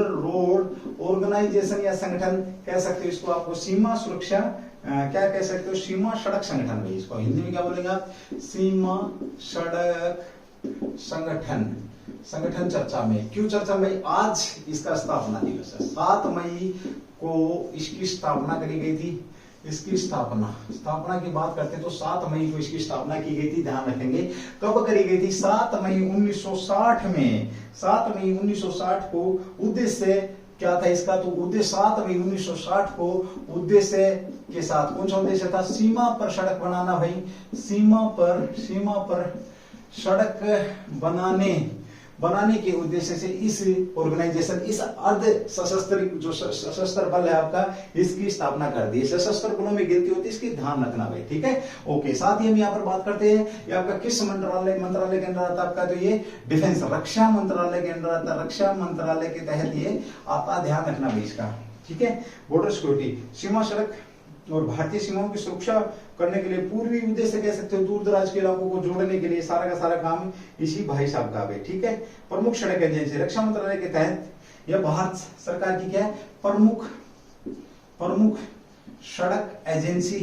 [SPEAKER 1] रोड ऑर्गेनाइजेशन या संगठन कह सकते हो इसको, आपको सीमा सुरक्षा क्या कह सकते हो, सीमा सड़क संगठन भाई, इसको हिंदी में क्या बोलेंगे आप, सीमा सड़क संगठन, संगठन चर्चा में। क्यों चर्चा में? आज इसका स्थापना दिवस है। 7 मई को इसकी स्थापना करी गई थी। इसकी स्थापना की बात करते हैं तो 7 मई को इसकी स्थापना की गई थी। ध्यान रखेंगे कब करी गई थी? 7 मई 1960 में। 7 मई 1960 को उद्देश्य क्या था इसका? तो उद्देश्य 7 मई 1960 को उद्देश्य के साथ कौन सा उद्देश्य था? सीमा पर सड़क बनाना भाई। सीमा पर सड़क बनाने के उद्देश्य से इस ऑर्गेनाइजेशन, इस अर्ध सशस्त्र जो सशस्त्र बल है आपका, इसकी स्थापना कर दी। सशस्त्र बलों में गिनती होती है, इसकी ध्यान रखना भाई, ठीक है। ओके, साथ ही हम यहाँ पर बात करते हैं ये आपका किस मंत्रालय के अंदर आता है आपका? तो ये डिफेंस, रक्षा मंत्रालय के अंदर आता है। रक्षा मंत्रालय के तहत ये आता, ध्यान रखना भाई इसका, ठीक है। बॉर्डर सिक्योरिटी, सीमा सड़क और भारतीय सीमाओं की सुरक्षा करने के लिए, पूर्वी उद्देश्य कह सकते हो, दूर दराज के इलाकों को जोड़ने के लिए सारा का सारा काम इसी भाई साहब का है, ठीक है। प्रमुख सड़क एजेंसी, रक्षा मंत्रालय के तहत यह भारत सरकार की क्या है? प्रमुख सड़क एजेंसी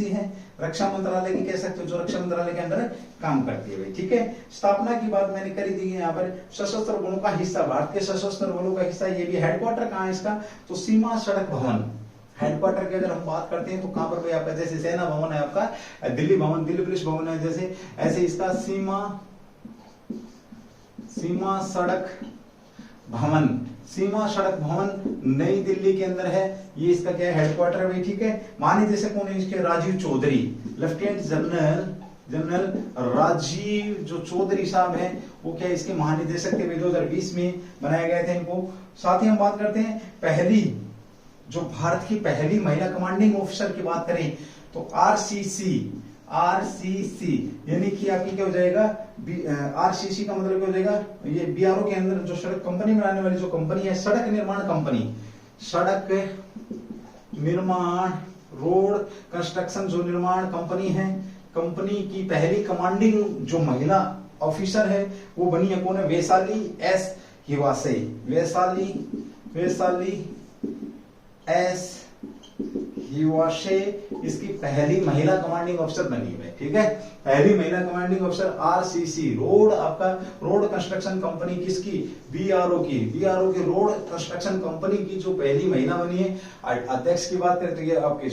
[SPEAKER 1] है। रक्षा मंत्रालय की कह सकते हो, जो रक्षा मंत्रालय के अंदर काम करती है भाई, ठीक है। स्थापना की बात मैंने करी थी यहाँ पर। सशस्त्र बलों का हिस्सा, भारत के सशस्त्र बलों का हिस्सा, ये भी हेडक्वार्टर कहाँ है इसका? तो सीमा सड़क भवन। हेडक्वार्टर की अगर हम बात करते हैं तो कहां पर भाई आपका? जैसे सेना भवन है आपका, दिल्ली भवन, दिल्ली पुलिस भवन है, जैसे ऐसे इसका सीमा सड़क भवन नई दिल्ली के अंदर है। ये इसका क्या है? हेडक्वार्टर है भाई, ठीक है। महानिदेशक कौन है इसके? राजीव चौधरी, लेफ्टिनेंट जनरल राजीव जो चौधरी साहब हैं, वो क्या इसके महानिदेशक थे 2020 में बनाए गए थे इनको। साथ ही हम बात करते हैं जो भारत की पहली महिला कमांडिंग ऑफिसर की बात करें तो आरसीसी यानी कि आपकी क्या हो जाएगा? आरसीसी का मतलब क्या हो जाएगा? ये बीआरओ के अंदर जो सड़क कंपनी बनाने वाली जो कंपनी है, सड़क निर्माण रोड कंस्ट्रक्शन जो निर्माण कंपनी है, कंपनी की पहली कमांडिंग जो महिला ऑफिसर है वो बनी है कौन है? वैशाली एस हिवासे इसकी पहली महिला कमांडिंग ऑफिसर बनी है, ठीक है। पहली महिला commanding officer RCC, road construction company किसकी? बीआरओ की रोड कंस्ट्रक्शन कंपनी की जो पहली महिला बनी है। अध्यक्ष की बात करें तो ये आपकी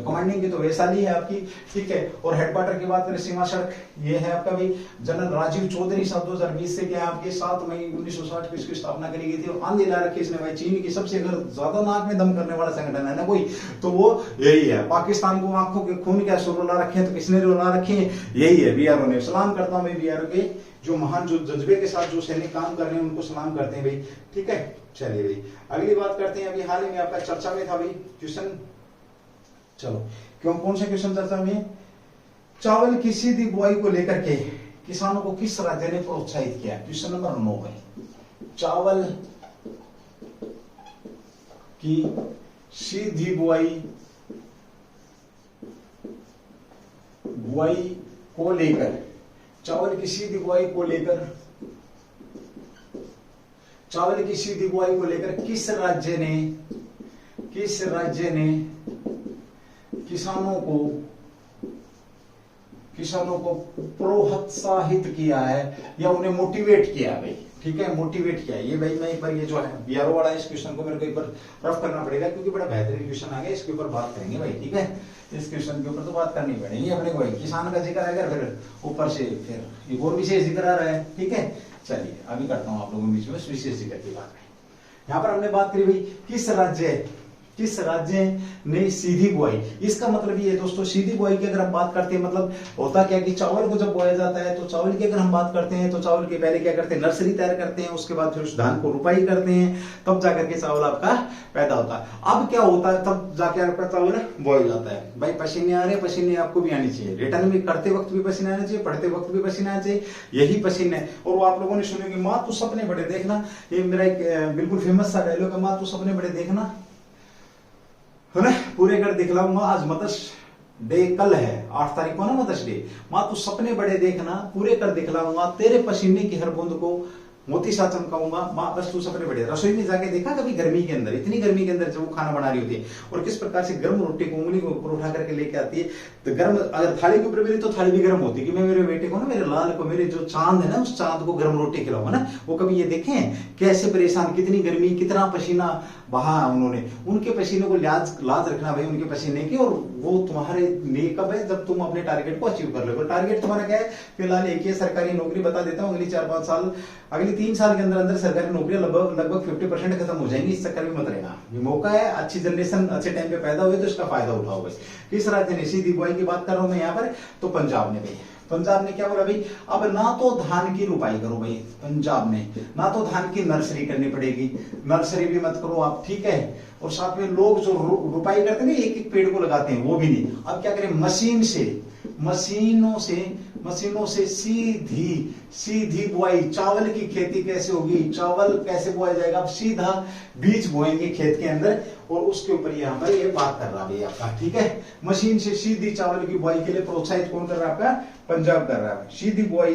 [SPEAKER 1] कमांडिंग की तो वैशाली है आपकी, ठीक है। और हेडक्वार्टर की बात करें सीमा सड़क, ये है आपका भाई जनरल राजीव चौधरी साहब 2020 से क्या आपके 7 मई 1960 को इसकी स्थापना करी गई थी। और आंधी ला रखी इसने भाई, चीन की सबसे अगर ज्यादा नाक में दम करने वाला संगठन है ना कोई, तो वो यही है। पाकिस्तान को आंखों के खून क्या रुला रखे हैं, तो किसने रुला रखे हैं? यही है, बीआरओ ने। सलाम करता हूं मैं बीआरओ के जो महान, जो जज्बे के साथ जो सैनिक काम कर रहे हैं, उनको सलाम करते हैं भाई, ठीक है। चलिए भाई अगली बात करते हैं। अभी हाल ही में आपका चर्चा में था भाई क्वेश्चन, चलो कौन सा क्वेश्चन चर्चा में? चावल की सीधी बुआई को लेकर के किसानों को किस राज्य ने प्रोत्साहित किया? क्वेश्चन नंबर 9 भाई, चावल की सीधी बुआई को लेकर, चावल की सीधी बुआई को लेकर किस राज्य ने किसानों को प्रोत्साहित किया है या उन्हें मोटिवेट किया भाई, ठीक है। मोटिवेट किया ये भाई, मैं एक बार ये जो है बीआरओ वाला इस क्वेश्चन को मेरे को एक बार रफ करना पड़ेगा क्योंकि बड़ा बेहतरीन क्वेश्चन आ गया, इसके ऊपर बात करेंगे भाई, ठीक है। इस क्वेश्चन के ऊपर तो बात करनी पड़ेगी अपने को भाई। किसान का जिक्र आएगा, फिर ऊपर से फिर एक और विशेष जिक्र आ रहा है, ठीक है। चलिए अभी करता हूं आप लोगों के बीच में विशेष जिक्र की बात। यहाँ पर हमने बात करी भाई किस राज्य ने सीधी बुआई। इसका मतलब ये है दोस्तों, सीधी बुआई की अगर हम बात करते हैं मतलब होता क्या कि चावल को जब बोया जाता है तो चावल की अगर हम बात करते हैं तो चावल के पहले क्या करते हैं? नर्सरी तैयार करते हैं, उसके बाद फिर उस धान को रुपाई करते हैं, तब जाकर के चावल आपका पैदा होता है। अब क्या होता है? तब जाके आपका चावल बोया जाता है भाई। पसीने आ रहे, पसीने आपको भी आनी चाहिए, रिटर्न में करते वक्त भी पसीना आना चाहिए, पढ़ते वक्त भी पसीना आना चाहिए, यही पसीना है। और वो आप लोगों ने सुने कि माँ तू सपने बड़े देखना, ये मेरा एक बिल्कुल फेमस सा डायलॉग है, माँ तू सपने बड़े देखना, है ना, पूरे कर दिखलाऊंगा। आज मदर्स डे कल है, 8 तारीख को ना मदर्स डे। माँ तू सपने बड़े देखना, पूरे कर दिखलाऊंगा, तेरे पसीने की हर बूंद को मोती सा चमकाऊंगा माँ बस तू सपने बड़े। रसोई में जाके देखा कभी गर्मी के अंदर, इतनी गर्मी के अंदर जब वो खाना बना रही होती है और किस प्रकार से गर्म रोटी को उंगली को ऊपर उठा करके लेके आती है, तो गर्म अगर थाली के ऊपर मेरी तो थाली भी गर्म होती है कि मैं मेरे बेटे को ना, मेरे लाल को, मेरे जो चांद है ना, उस चांद को गर्म रोटी खिलाऊंगा ना। वो कभी ये देखें कैसे परेशान, कितनी गर्मी, कितना पसीना बहा उन्होंने, उनके पसीने को लाज रखना भाई उनके पसीने की, और वो तुम्हारे लिए कब है जब तुम अपने टारगेट को अचीव कर लोगे। टारगेट तुम्हारा क्या है? फिलहाल एक ही सरकारी नौकरी बता देता हूँ, अगली 4-5 साल, अगली 3 साल के अंदर अंदर सरकारी नौकरियां लगभग 50% खत्म हो जाएंगी। इस चक्कर में मत रहना, ये मौका है, अच्छी जनरेशन अच्छे टाइम पे पैदा हुई तो इसका फायदा उठाओ। बस किस राज्य ने, सीधी बुआई की बात कर रहा हूं मैं यहाँ पर, तो पंजाब ने भाई, पंजाब ने क्या बोला भाई, अब ना तो धान की रुपाई करो भाई, पंजाब में ना तो धान की नर्सरी करनी पड़ेगी, नर्सरी भी मत करो आप, ठीक है, और साथ में लोग जो रुपाई करते हैं एक एक पेड़ को लगाते हैं वो भी नहीं, अब क्या करें, मशीनों से सीधी बुआई। चावल की खेती कैसे होगी, चावल कैसे बोया जाएगा, अब सीधा बीज बोएंगे खेत के अंदर, और उसके ऊपर यहाँ पर ये बात कर रहा है आपका, ठीक है। मशीन से सीधी चावल की बुआई के लिए प्रोत्साहित कौन कर रहा है? आपका पंजाब कर रहा है। सीधी बुआई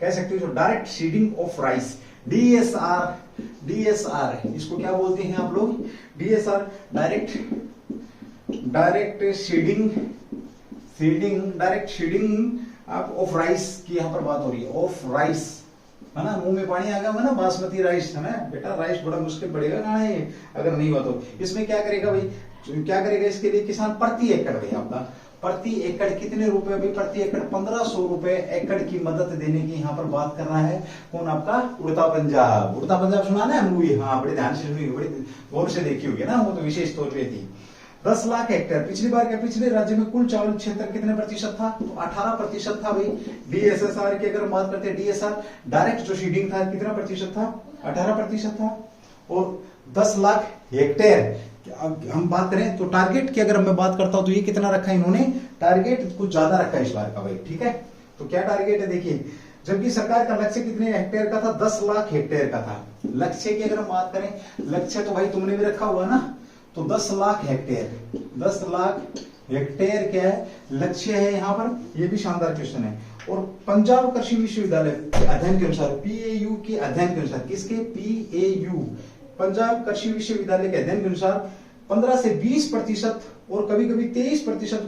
[SPEAKER 1] कह सकते हो, direct seeding of rice, DSR, इसको क्या बोलते हैं आप लोग? DSR, direct seeding of rice की यहाँ पर बात हो रही है, ऑफ राइस, है ना, मुंह में पानी आ गया ना, बासमती राइस है ना बेटा, राइस बड़ा मुश्किल पड़ेगा ना ये अगर नहीं हुआ तो। इसमें क्या करेगा भाई, क्या करेगा इसके लिए किसान? प्रति एकड़ भाई आपका, प्रति एकड़ कितने रुपए भाई? प्रति एकड़ 1500 रुपए एकड़ की मदद देने की यहाँ पर बात कर रहा है कौन? आपका उड़ता पंजाब। उड़ता पंजाब सुना ना मूवी? हाँ, बड़े ध्यान से सुनी, बड़े गौर से देखी होगी ना, वो तो विशेष तौर पे थी। 10 लाख हेक्टेयर, पिछली बार क्या, पिछले राज्य में कुल चावल क्षेत्र कितने प्रतिशत था? तो 18% था भाई। डीएसएसआर की अगर हम बात करते हैं, डीएसआर डायरेक्ट जो सीडिंग था कितना प्रतिशत था? 18% था। और 10 लाख हेक्टेयर हम बात करें तो टारगेट की अगर मैं बात करता हूं तो ये कितना रखा है इन्होंने? टारगेट कुछ ज्यादा रखा है इस बार का भाई, ठीक है। तो क्या टारगेट है देखिए, जबकि सरकार का लक्ष्य कितने हेक्टेयर का था? 10 लाख हेक्टेयर का था। लक्ष्य की अगर हम बात करें, लक्ष्य तो भाई तुमने भी रखा हुआ ना, तो 10 लाख हेक्टेयर, 10 लाख हेक्टेयर क्या है लक्ष्य है यहाँ पर, ये भी शानदार क्वेश्चन है। और पंजाब कृषि विश्वविद्यालय के अध्ययन के अनुसार, पीएयू के अध्ययन के अनुसार, किसके? पीएयू, पंजाब कृषि विश्वविद्यालय के अध्ययन के अनुसार 15 से 20% और कभी कभी 23%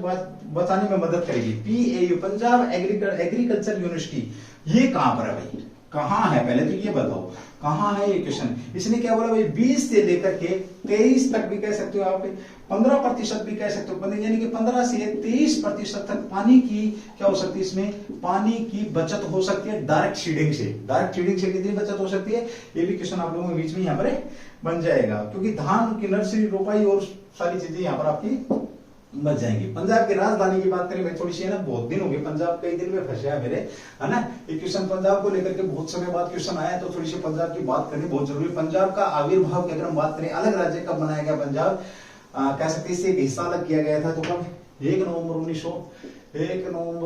[SPEAKER 1] बचाने में मदद करेगी। पीएयू, पंजाब एग्रीकल्चर यूनिवर्सिटी, ये कहां पर है भाई? कहां है पहले तो ये बताओ, कहां है ये क्वेश्चन? इसने क्या बोला भाई, 20 से लेकर के 23 तक भी कह सकते हो आप, 15% भी कह सकते हो, यानी कि 15 से 23% तक पानी की क्या हो सकती है? इसमें पानी की बचत हो सकती है डायरेक्ट सीडिंग से। डायरेक्ट सीडिंग से कितनी बचत हो सकती है? ये भी क्वेश्चन आप लोगों के बीच में यहाँ पर बन जाएगा, क्योंकि धान की नर्सरी, रोपाई और सारी चीजें यहाँ पर आपकी बच जाएंगे। पंजाब की राजधानी की बात करें भाई, थोड़ी सी है ना, बहुत दिन हो गए पंजाब कई दिन में फंसे है मेरे, है ना। एक क्वेश्चन पंजाब को लेकर के बहुत समय बाद क्वेश्चन आया, तो थोड़ी सी पंजाब की बात करनी बहुत जरूरी। पंजाब का आविर्भाव की अगर हम बात करें, अलग राज्य कब बनाया गया पंजाब, कह सकते हैं इससे एक हिस्सा अलग किया गया था, तो कब? 1 नवंबर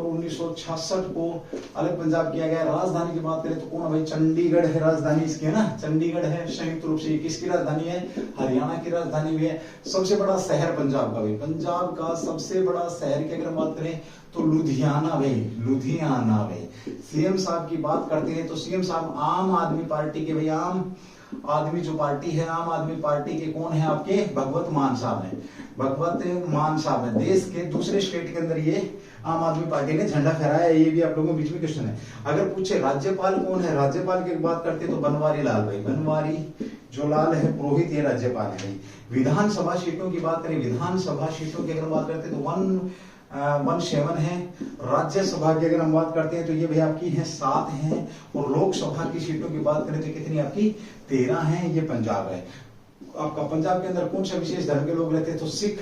[SPEAKER 1] 1966 को अलग पंजाब किया गया। राजधानी की बात करें तो कौन है भाई? चंडीगढ़ है राजधानी इसकी, है ना, चंडीगढ़ है संयुक्त रूप से। किसकी राजधानी है? हरियाणा की राजधानी भी है। सबसे बड़ा शहर पंजाब का भाई, पंजाब का सबसे बड़ा शहर की अगर बात करें तो लुधियाना भाई, लुधियाना भाई। सीएम साहब की बात करते हैं तो सीएम साहब आम आदमी पार्टी के भाई, आम आदमी जो पार्टी है, आम आदमी पार्टी के कौन है आपके? भगवत मान साहब है, भगवत मान साहब है। देश के दूसरे स्टेट के अंदर ये आम आदमी पार्टी ने झंडा फहराया है, ये भी आप लोगों के बीच में क्वेश्चन है। अगर पूछे राज्यपाल कौन है, राज्यपाल की बात करते तो बनवारी लाल भाई, बनवारी जो लाल है पुरोहित, ये राज्यपाल है भाई। विधानसभा सीटों की बात करें, विधानसभा सीटों की अगर बात करते तो 117 है। राज्यसभा की अगर हम बात करते हैं तो ये भाई आपकी है 7 है। और लोकसभा की सीटों की बात करें तो कितनी आपकी? 13 है। ये पंजाब है आपका। पंजाब के अंदर कौन सा विशेष धर्म के लोग रहते हैं? तो सिख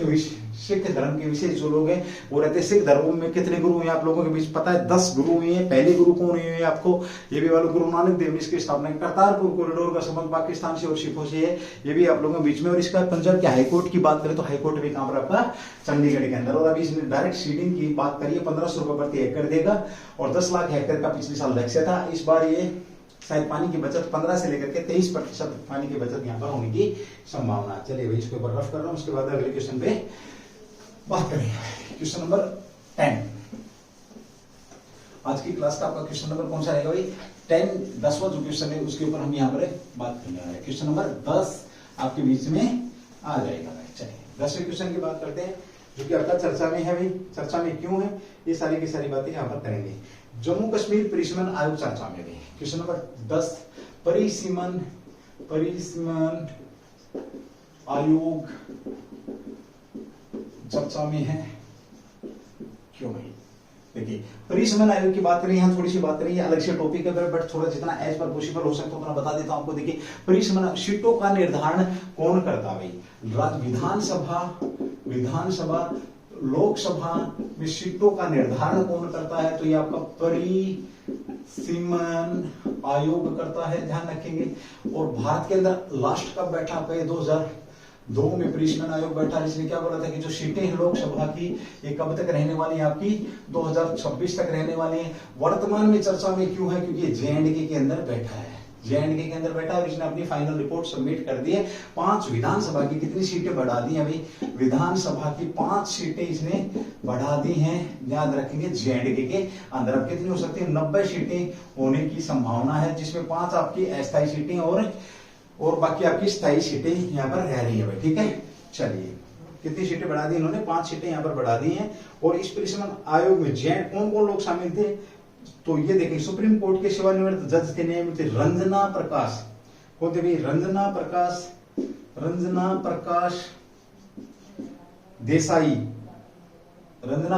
[SPEAKER 1] धर्म के विशेष जो लोग हैं वो रहते हैं। सिख धर्म में कितने गुरु हैं आप लोगों के बीच पता है? 10 गुरु हुए हैं। पहले गुरु कौन हुए हैं आपको? ये भी वालों गुरु नानक देव ने इसकी स्थापना। करतारपुर कॉरिडोर का संबंध पाकिस्तान से और सिखों से है, ये भी आप लोगों के बीच में। और इसका पंजाब के हाईकोर्ट की बात करें तो हाईकोर्ट भी कहां पर आपका? चंडीगढ़ के अंदर। और अभी इसने डायरेक्ट सीडिंग की बात करिए, 1500 रुपए प्रति एकड़ देगा और 10 लाख हेक्टेयर का पिछले साल लक्ष्य था। इस बार ये शायद पानी की बचत 15 से लेकर के 23% पानी की बचत यहाँ पर होने की संभावना। चलिए भाई इसके ऊपर रफ कर रहा हूं, उसके बाद अगले क्वेश्चन पे बात करेंगे। क्वेश्चन नंबर 10 आज की क्लास का आपका क्वेश्चन नंबर कौन सा रहेगा भाई? 10वां जो क्वेश्चन है उसके ऊपर हम यहाँ पर बात करने वाले हैं। क्वेश्चन नंबर 10 आपके बीच में आ जाएगा। चलिए 10वें क्वेश्चन की बात करते हैं जो कि आपका चर्चा में है भाई। चर्चा में क्यों है ये सारी की सारी बातें यहाँ पर करेंगे। जम्मू कश्मीर परिसीमन आयोग चर्चा में भाई। क्वेश्चन नंबर 10 परिसीमन आयोग चर्चा में है क्यों भाई। देखिए परिसीमन आयोग की बात करें, यहाँ थोड़ी सी बात करें, ये अलग से टॉपिक है बट थोड़ा जितना एज पर पॉसिबल हो सकता है उतना बता देता हूं आपको। देखिए परिसीमन सीटों का निर्धारण कौन करता है भाई। विधानसभा लोकसभा में सीटों का निर्धारण कौन करता है, तो ये आपका परिसीमन आयोग करता है, ध्यान रखेंगे। और भारत के अंदर लास्ट कब बैठा आपका, 2002 में परिसीमन आयोग बैठा। इसने क्या बोला था कि जो सीटें हैं लोकसभा की ये कब तक रहने वाली है आपकी, 2026 तक रहने वाली है। वर्तमान में चर्चा में क्यों है, क्योंकि ये JNK के अंदर बैठा है, JNK के अंदर बैठा है और इसने अपनी फाइनल रिपोर्ट सबमिट कर दी है। 5 विधानसभा की कितनी सीटें बढ़ा दी है भाई, विधानसभा की 5 सीटें इसने बढ़ा दी हैं, याद रखेंगे JNK के अंदर। अब कितनी हो सकती है, 90 सीटें होने की संभावना है, जिसमें 5 आपकी अस्थायी सीटें और बाकी आपकी स्थायी सीटें यहाँ पर रह रही है भाई, ठीक है। चलिए कितनी सीटें बढ़ा दी इन्होंने, 5 सीटें यहाँ पर बढ़ा दी हैं। और इस परिसीमन आयोग में कौन कौन लोग शामिल थे, तो ये देखिए सुप्रीम कोर्ट के सेवानिवृत्त जज थे, न्यायमूर्ति रंजना प्रकाश। कौन थे भाई, रंजना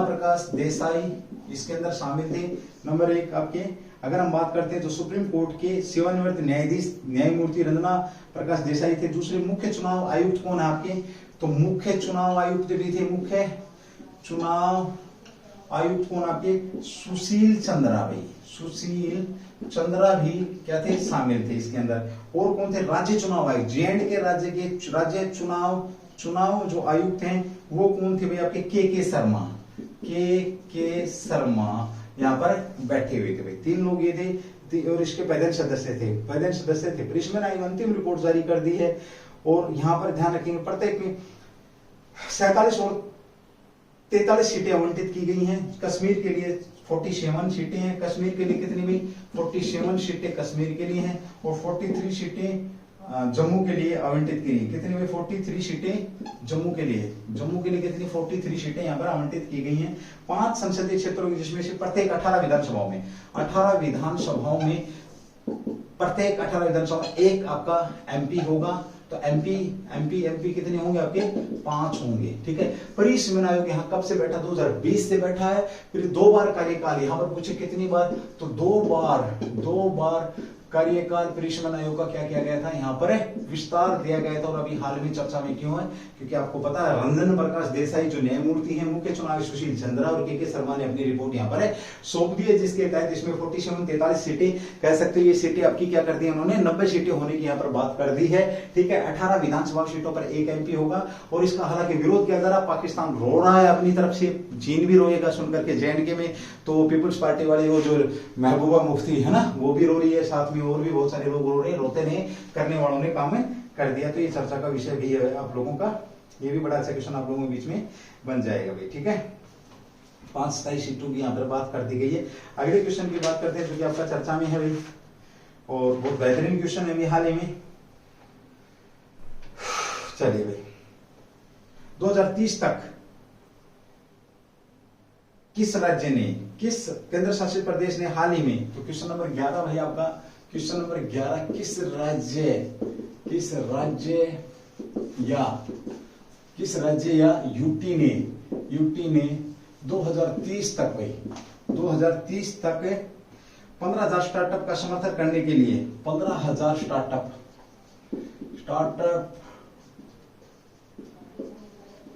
[SPEAKER 1] प्रकाश देसाई इसके अंदर शामिल थे। नंबर 1 आपके अगर हम बात करते हैं तो सुप्रीम कोर्ट के सेवानिवृत्त न्यायाधीश न्यायमूर्ति रंजना प्रकाश देसाई थे। दूसरे मुख्य चुनाव आयुक्त कौन है आपके, तो मुख्य चुनाव आयुक्त भी थे, मुख्य चुनाव आयुक्त कौन आपके, सुशील चंद्रा भी क्या थे, शामिल थे इसके अंदर। और कौन थे, राज्य चुनाव आयुक्त, JNK राज्य चुनाव जो आयुक्त हैं वो कौन थे भाई आपके, के शर्मा यहाँ पर बैठे हुए थे भाई। 3 लोग ये थे और इसके पैदल सदस्य थे। परिसीमन आयोग अंतिम रिपोर्ट जारी कर दी है और यहाँ पर ध्यान रखेंगे प्रत्येक में 47 और 43 सीटें आवंटित की गई हैं। कश्मीर के लिए 47 सीटें हैं, कश्मीर के लिए कितनी भी 47 सीटें कश्मीर के लिए हैं और 43 सीटें जम्मू के लिए आवंटित की गई। कितनी भी 43 सीटें जम्मू के लिए कितनी 43 सीटें यहाँ पर आवंटित की गई हैं। 5 संसदीय क्षेत्रों की, जिसमें से प्रत्येक 18 विधानसभाओं में प्रत्येक 18 विधानसभा में एक आपका MP होगा। तो MP कितने होंगे आपके, 5 होंगे, ठीक है। परिसीमन आयोग यहाँ कब से बैठा, 2020 से बैठा है। फिर 2 बार कार्यकाल, यहाँ पर पूछे कितनी बार, तो 2 बार कार्यकाल परिसीमन आयोग का क्या किया गया था, यहाँ पर विस्तार दिया गया था। और अभी हाल में चर्चा में क्यों है, क्योंकि आपको पता है रंजन प्रकाश देसाई जो न्यायमूर्ति हैं, मुख्य चुनाव सुशील चंद्रा और के शर्मा ने अपनी रिपोर्ट यहाँ पर सौंप दी है, जिसके तहत इसमें 43 सीटें कह सकते हैं। ये सीटें आपकी क्या कर दी है उन्होंने, 90 सीटें होने की यहाँ पर बात कर दी है, ठीक है। 18 विधानसभा सीटों पर एक MP होगा। और इसका हालांकि विरोध किया जा रहा, पाकिस्तान रो रहा है अपनी तरफ से, चीन भी रोएगा सुनकर के JNK में, तो पीपुल्स पार्टी वाले वो जो महबूबा मुफ्ती है ना, वो भी रो रही है, साथ में और भी बहुत सारे लोग रो रहे हैं, रोते नहीं, करने वालों ने काम कर दिया। तो ये चर्चा का विषय भी है आप लोगों का, ये भी बड़ा अच्छा क्वेश्चन आप लोगों के बीच में बन जाएगा भाई, ठीक है। 5 स्थायी सीटों की यहाँ पर बात कर दी गई है। अगले क्वेश्चन की बात करते हैं जो कि आपका चर्चा में है भाई, और बहुत बेहतरीन क्वेश्चन है हाल ही में। चलिए भाई, 2030 तक किस राज्य ने, किस केंद्र शासित प्रदेश ने हाल ही में, तो क्वेश्चन नंबर 11 भाई आपका, क्वेश्चन नंबर 11, किस राज्य या यूटी ने 2030 तक भाई 2030 तक 15,000 स्टार्टअप का समर्थन करने के लिए, 15,000 स्टार्टअप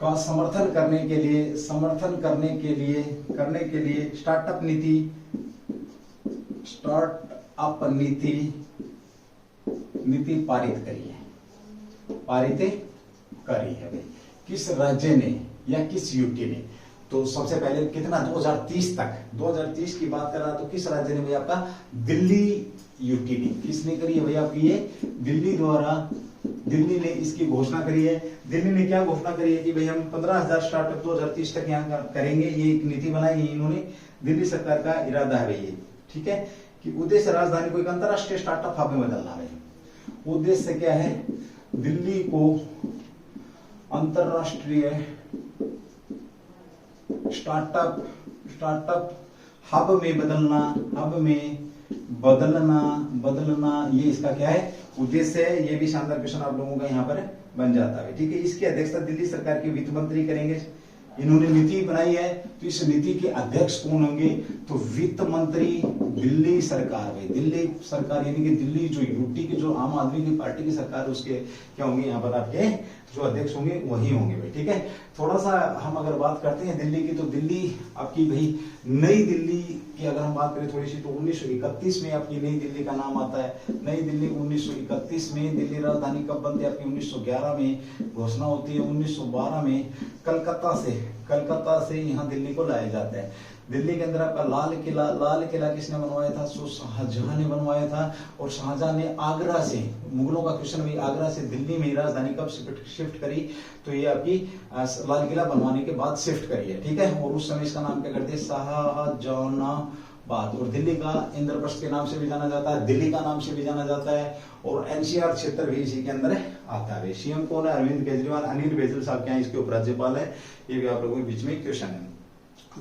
[SPEAKER 1] का समर्थन करने के लिए स्टार्टअप नीति पारित करी है भाई। किस राज्य ने या किस यूटी ने, तो सबसे पहले कितना 2030 की बात कर रहा, तो किस राज्य ने भाई आपका, दिल्ली यूटी ने। किसने करी है भाई आपकी, ये दिल्ली ने इसकी घोषणा करी है। दिल्ली ने क्या घोषणा करी है कि भाई हम 15,000 स्टार्टअप 2030 तक यहाँ करेंगे, ये एक नीति बनाई है इन्होंने, दिल्ली सरकार का इरादा है भाई ये, ठीक है। कि उद्देश्य राजधानी को एक अंतरराष्ट्रीय स्टार्टअप हब में बदलना है। उद्देश्य क्या है, दिल्ली को अंतरराष्ट्रीय स्टार्टअप हब में बदलना, ये इसका क्या है, उद्देश्य है। ये भी शानदार क्वेश्चन आप लोगों का यहाँ पर बन जाता है, ठीक है। इसकी अध्यक्षता दिल्ली सरकार के वित्त मंत्री करेंगे। इन्होंने नीति बनाई है, तो इस नीति के अध्यक्ष कौन होंगे, तो वित्त मंत्री दिल्ली सरकार भाई, दिल्ली सरकार यानी कि दिल्ली जो यूटी की जो आम आदमी की पार्टी की सरकार, उसके क्या होंगे यहाँ पर आपके जो अध्यक्ष होंगे वही होंगे भाई, ठीक है। थोड़ा सा हम अगर बात करते हैं दिल्ली की, तो दिल्ली आपकी भाई नई दिल्ली की अगर हम बात करें थोड़ी सी, तो 1931 में आपकी नई दिल्ली का नाम आता है। नई दिल्ली 1931 में, दिल्ली राजधानी कब बनती है आपकी, 1911 में घोषणा होती है। 1912 में कलकत्ता से यहाँ दिल्ली को लाया जाता है। दिल्ली के अंदर आपका लाल किला किसने बनवाया था, सो शाहजहां ने बनवाया था। और शाहजहां ने आगरा से, मुगलों का क्वेश्चन भी, आगरा से दिल्ली में राजधानी कब शिफ्ट करी, तो ये आपकी लाल किला बनवाने के बाद शिफ्ट करी है, ठीक है। और उस समय इसका नाम क्या कर दिया, शाहजहानाबाद। और दिल्ली का इंद्रप्रस्थ के नाम से भी जाना जाता है, दिल्ली का नाम से भी जाना जाता है। और एनसीआर क्षेत्र भी इसी के अंदर आता है। सीएम कौन है, अरविंद केजरीवाल। अनिल बैजल साहब क्या है, इसके उपराज्यपाल है। ये भी आप लोगों के बीच में क्वेश्चन है।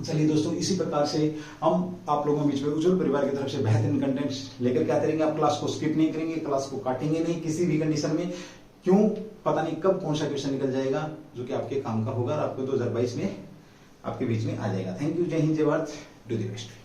[SPEAKER 1] चलिए दोस्तों, इसी प्रकार से हम आप लोगों के बीच में उज्जवल परिवार की तरफ से बेहतरीन कंटेंट लेकर के आते रहेंगे। आप क्लास को स्किप नहीं करेंगे, क्लास को काटेंगे नहीं किसी भी कंडीशन में। क्यों, पता नहीं कब कौन सा क्वेश्चन निकल जाएगा जो कि आपके काम का होगा और आपको 2022 में आपके बीच में आ जाएगा। थैंक यू, जय हिंद, जय भारत, डू द बेस्ट।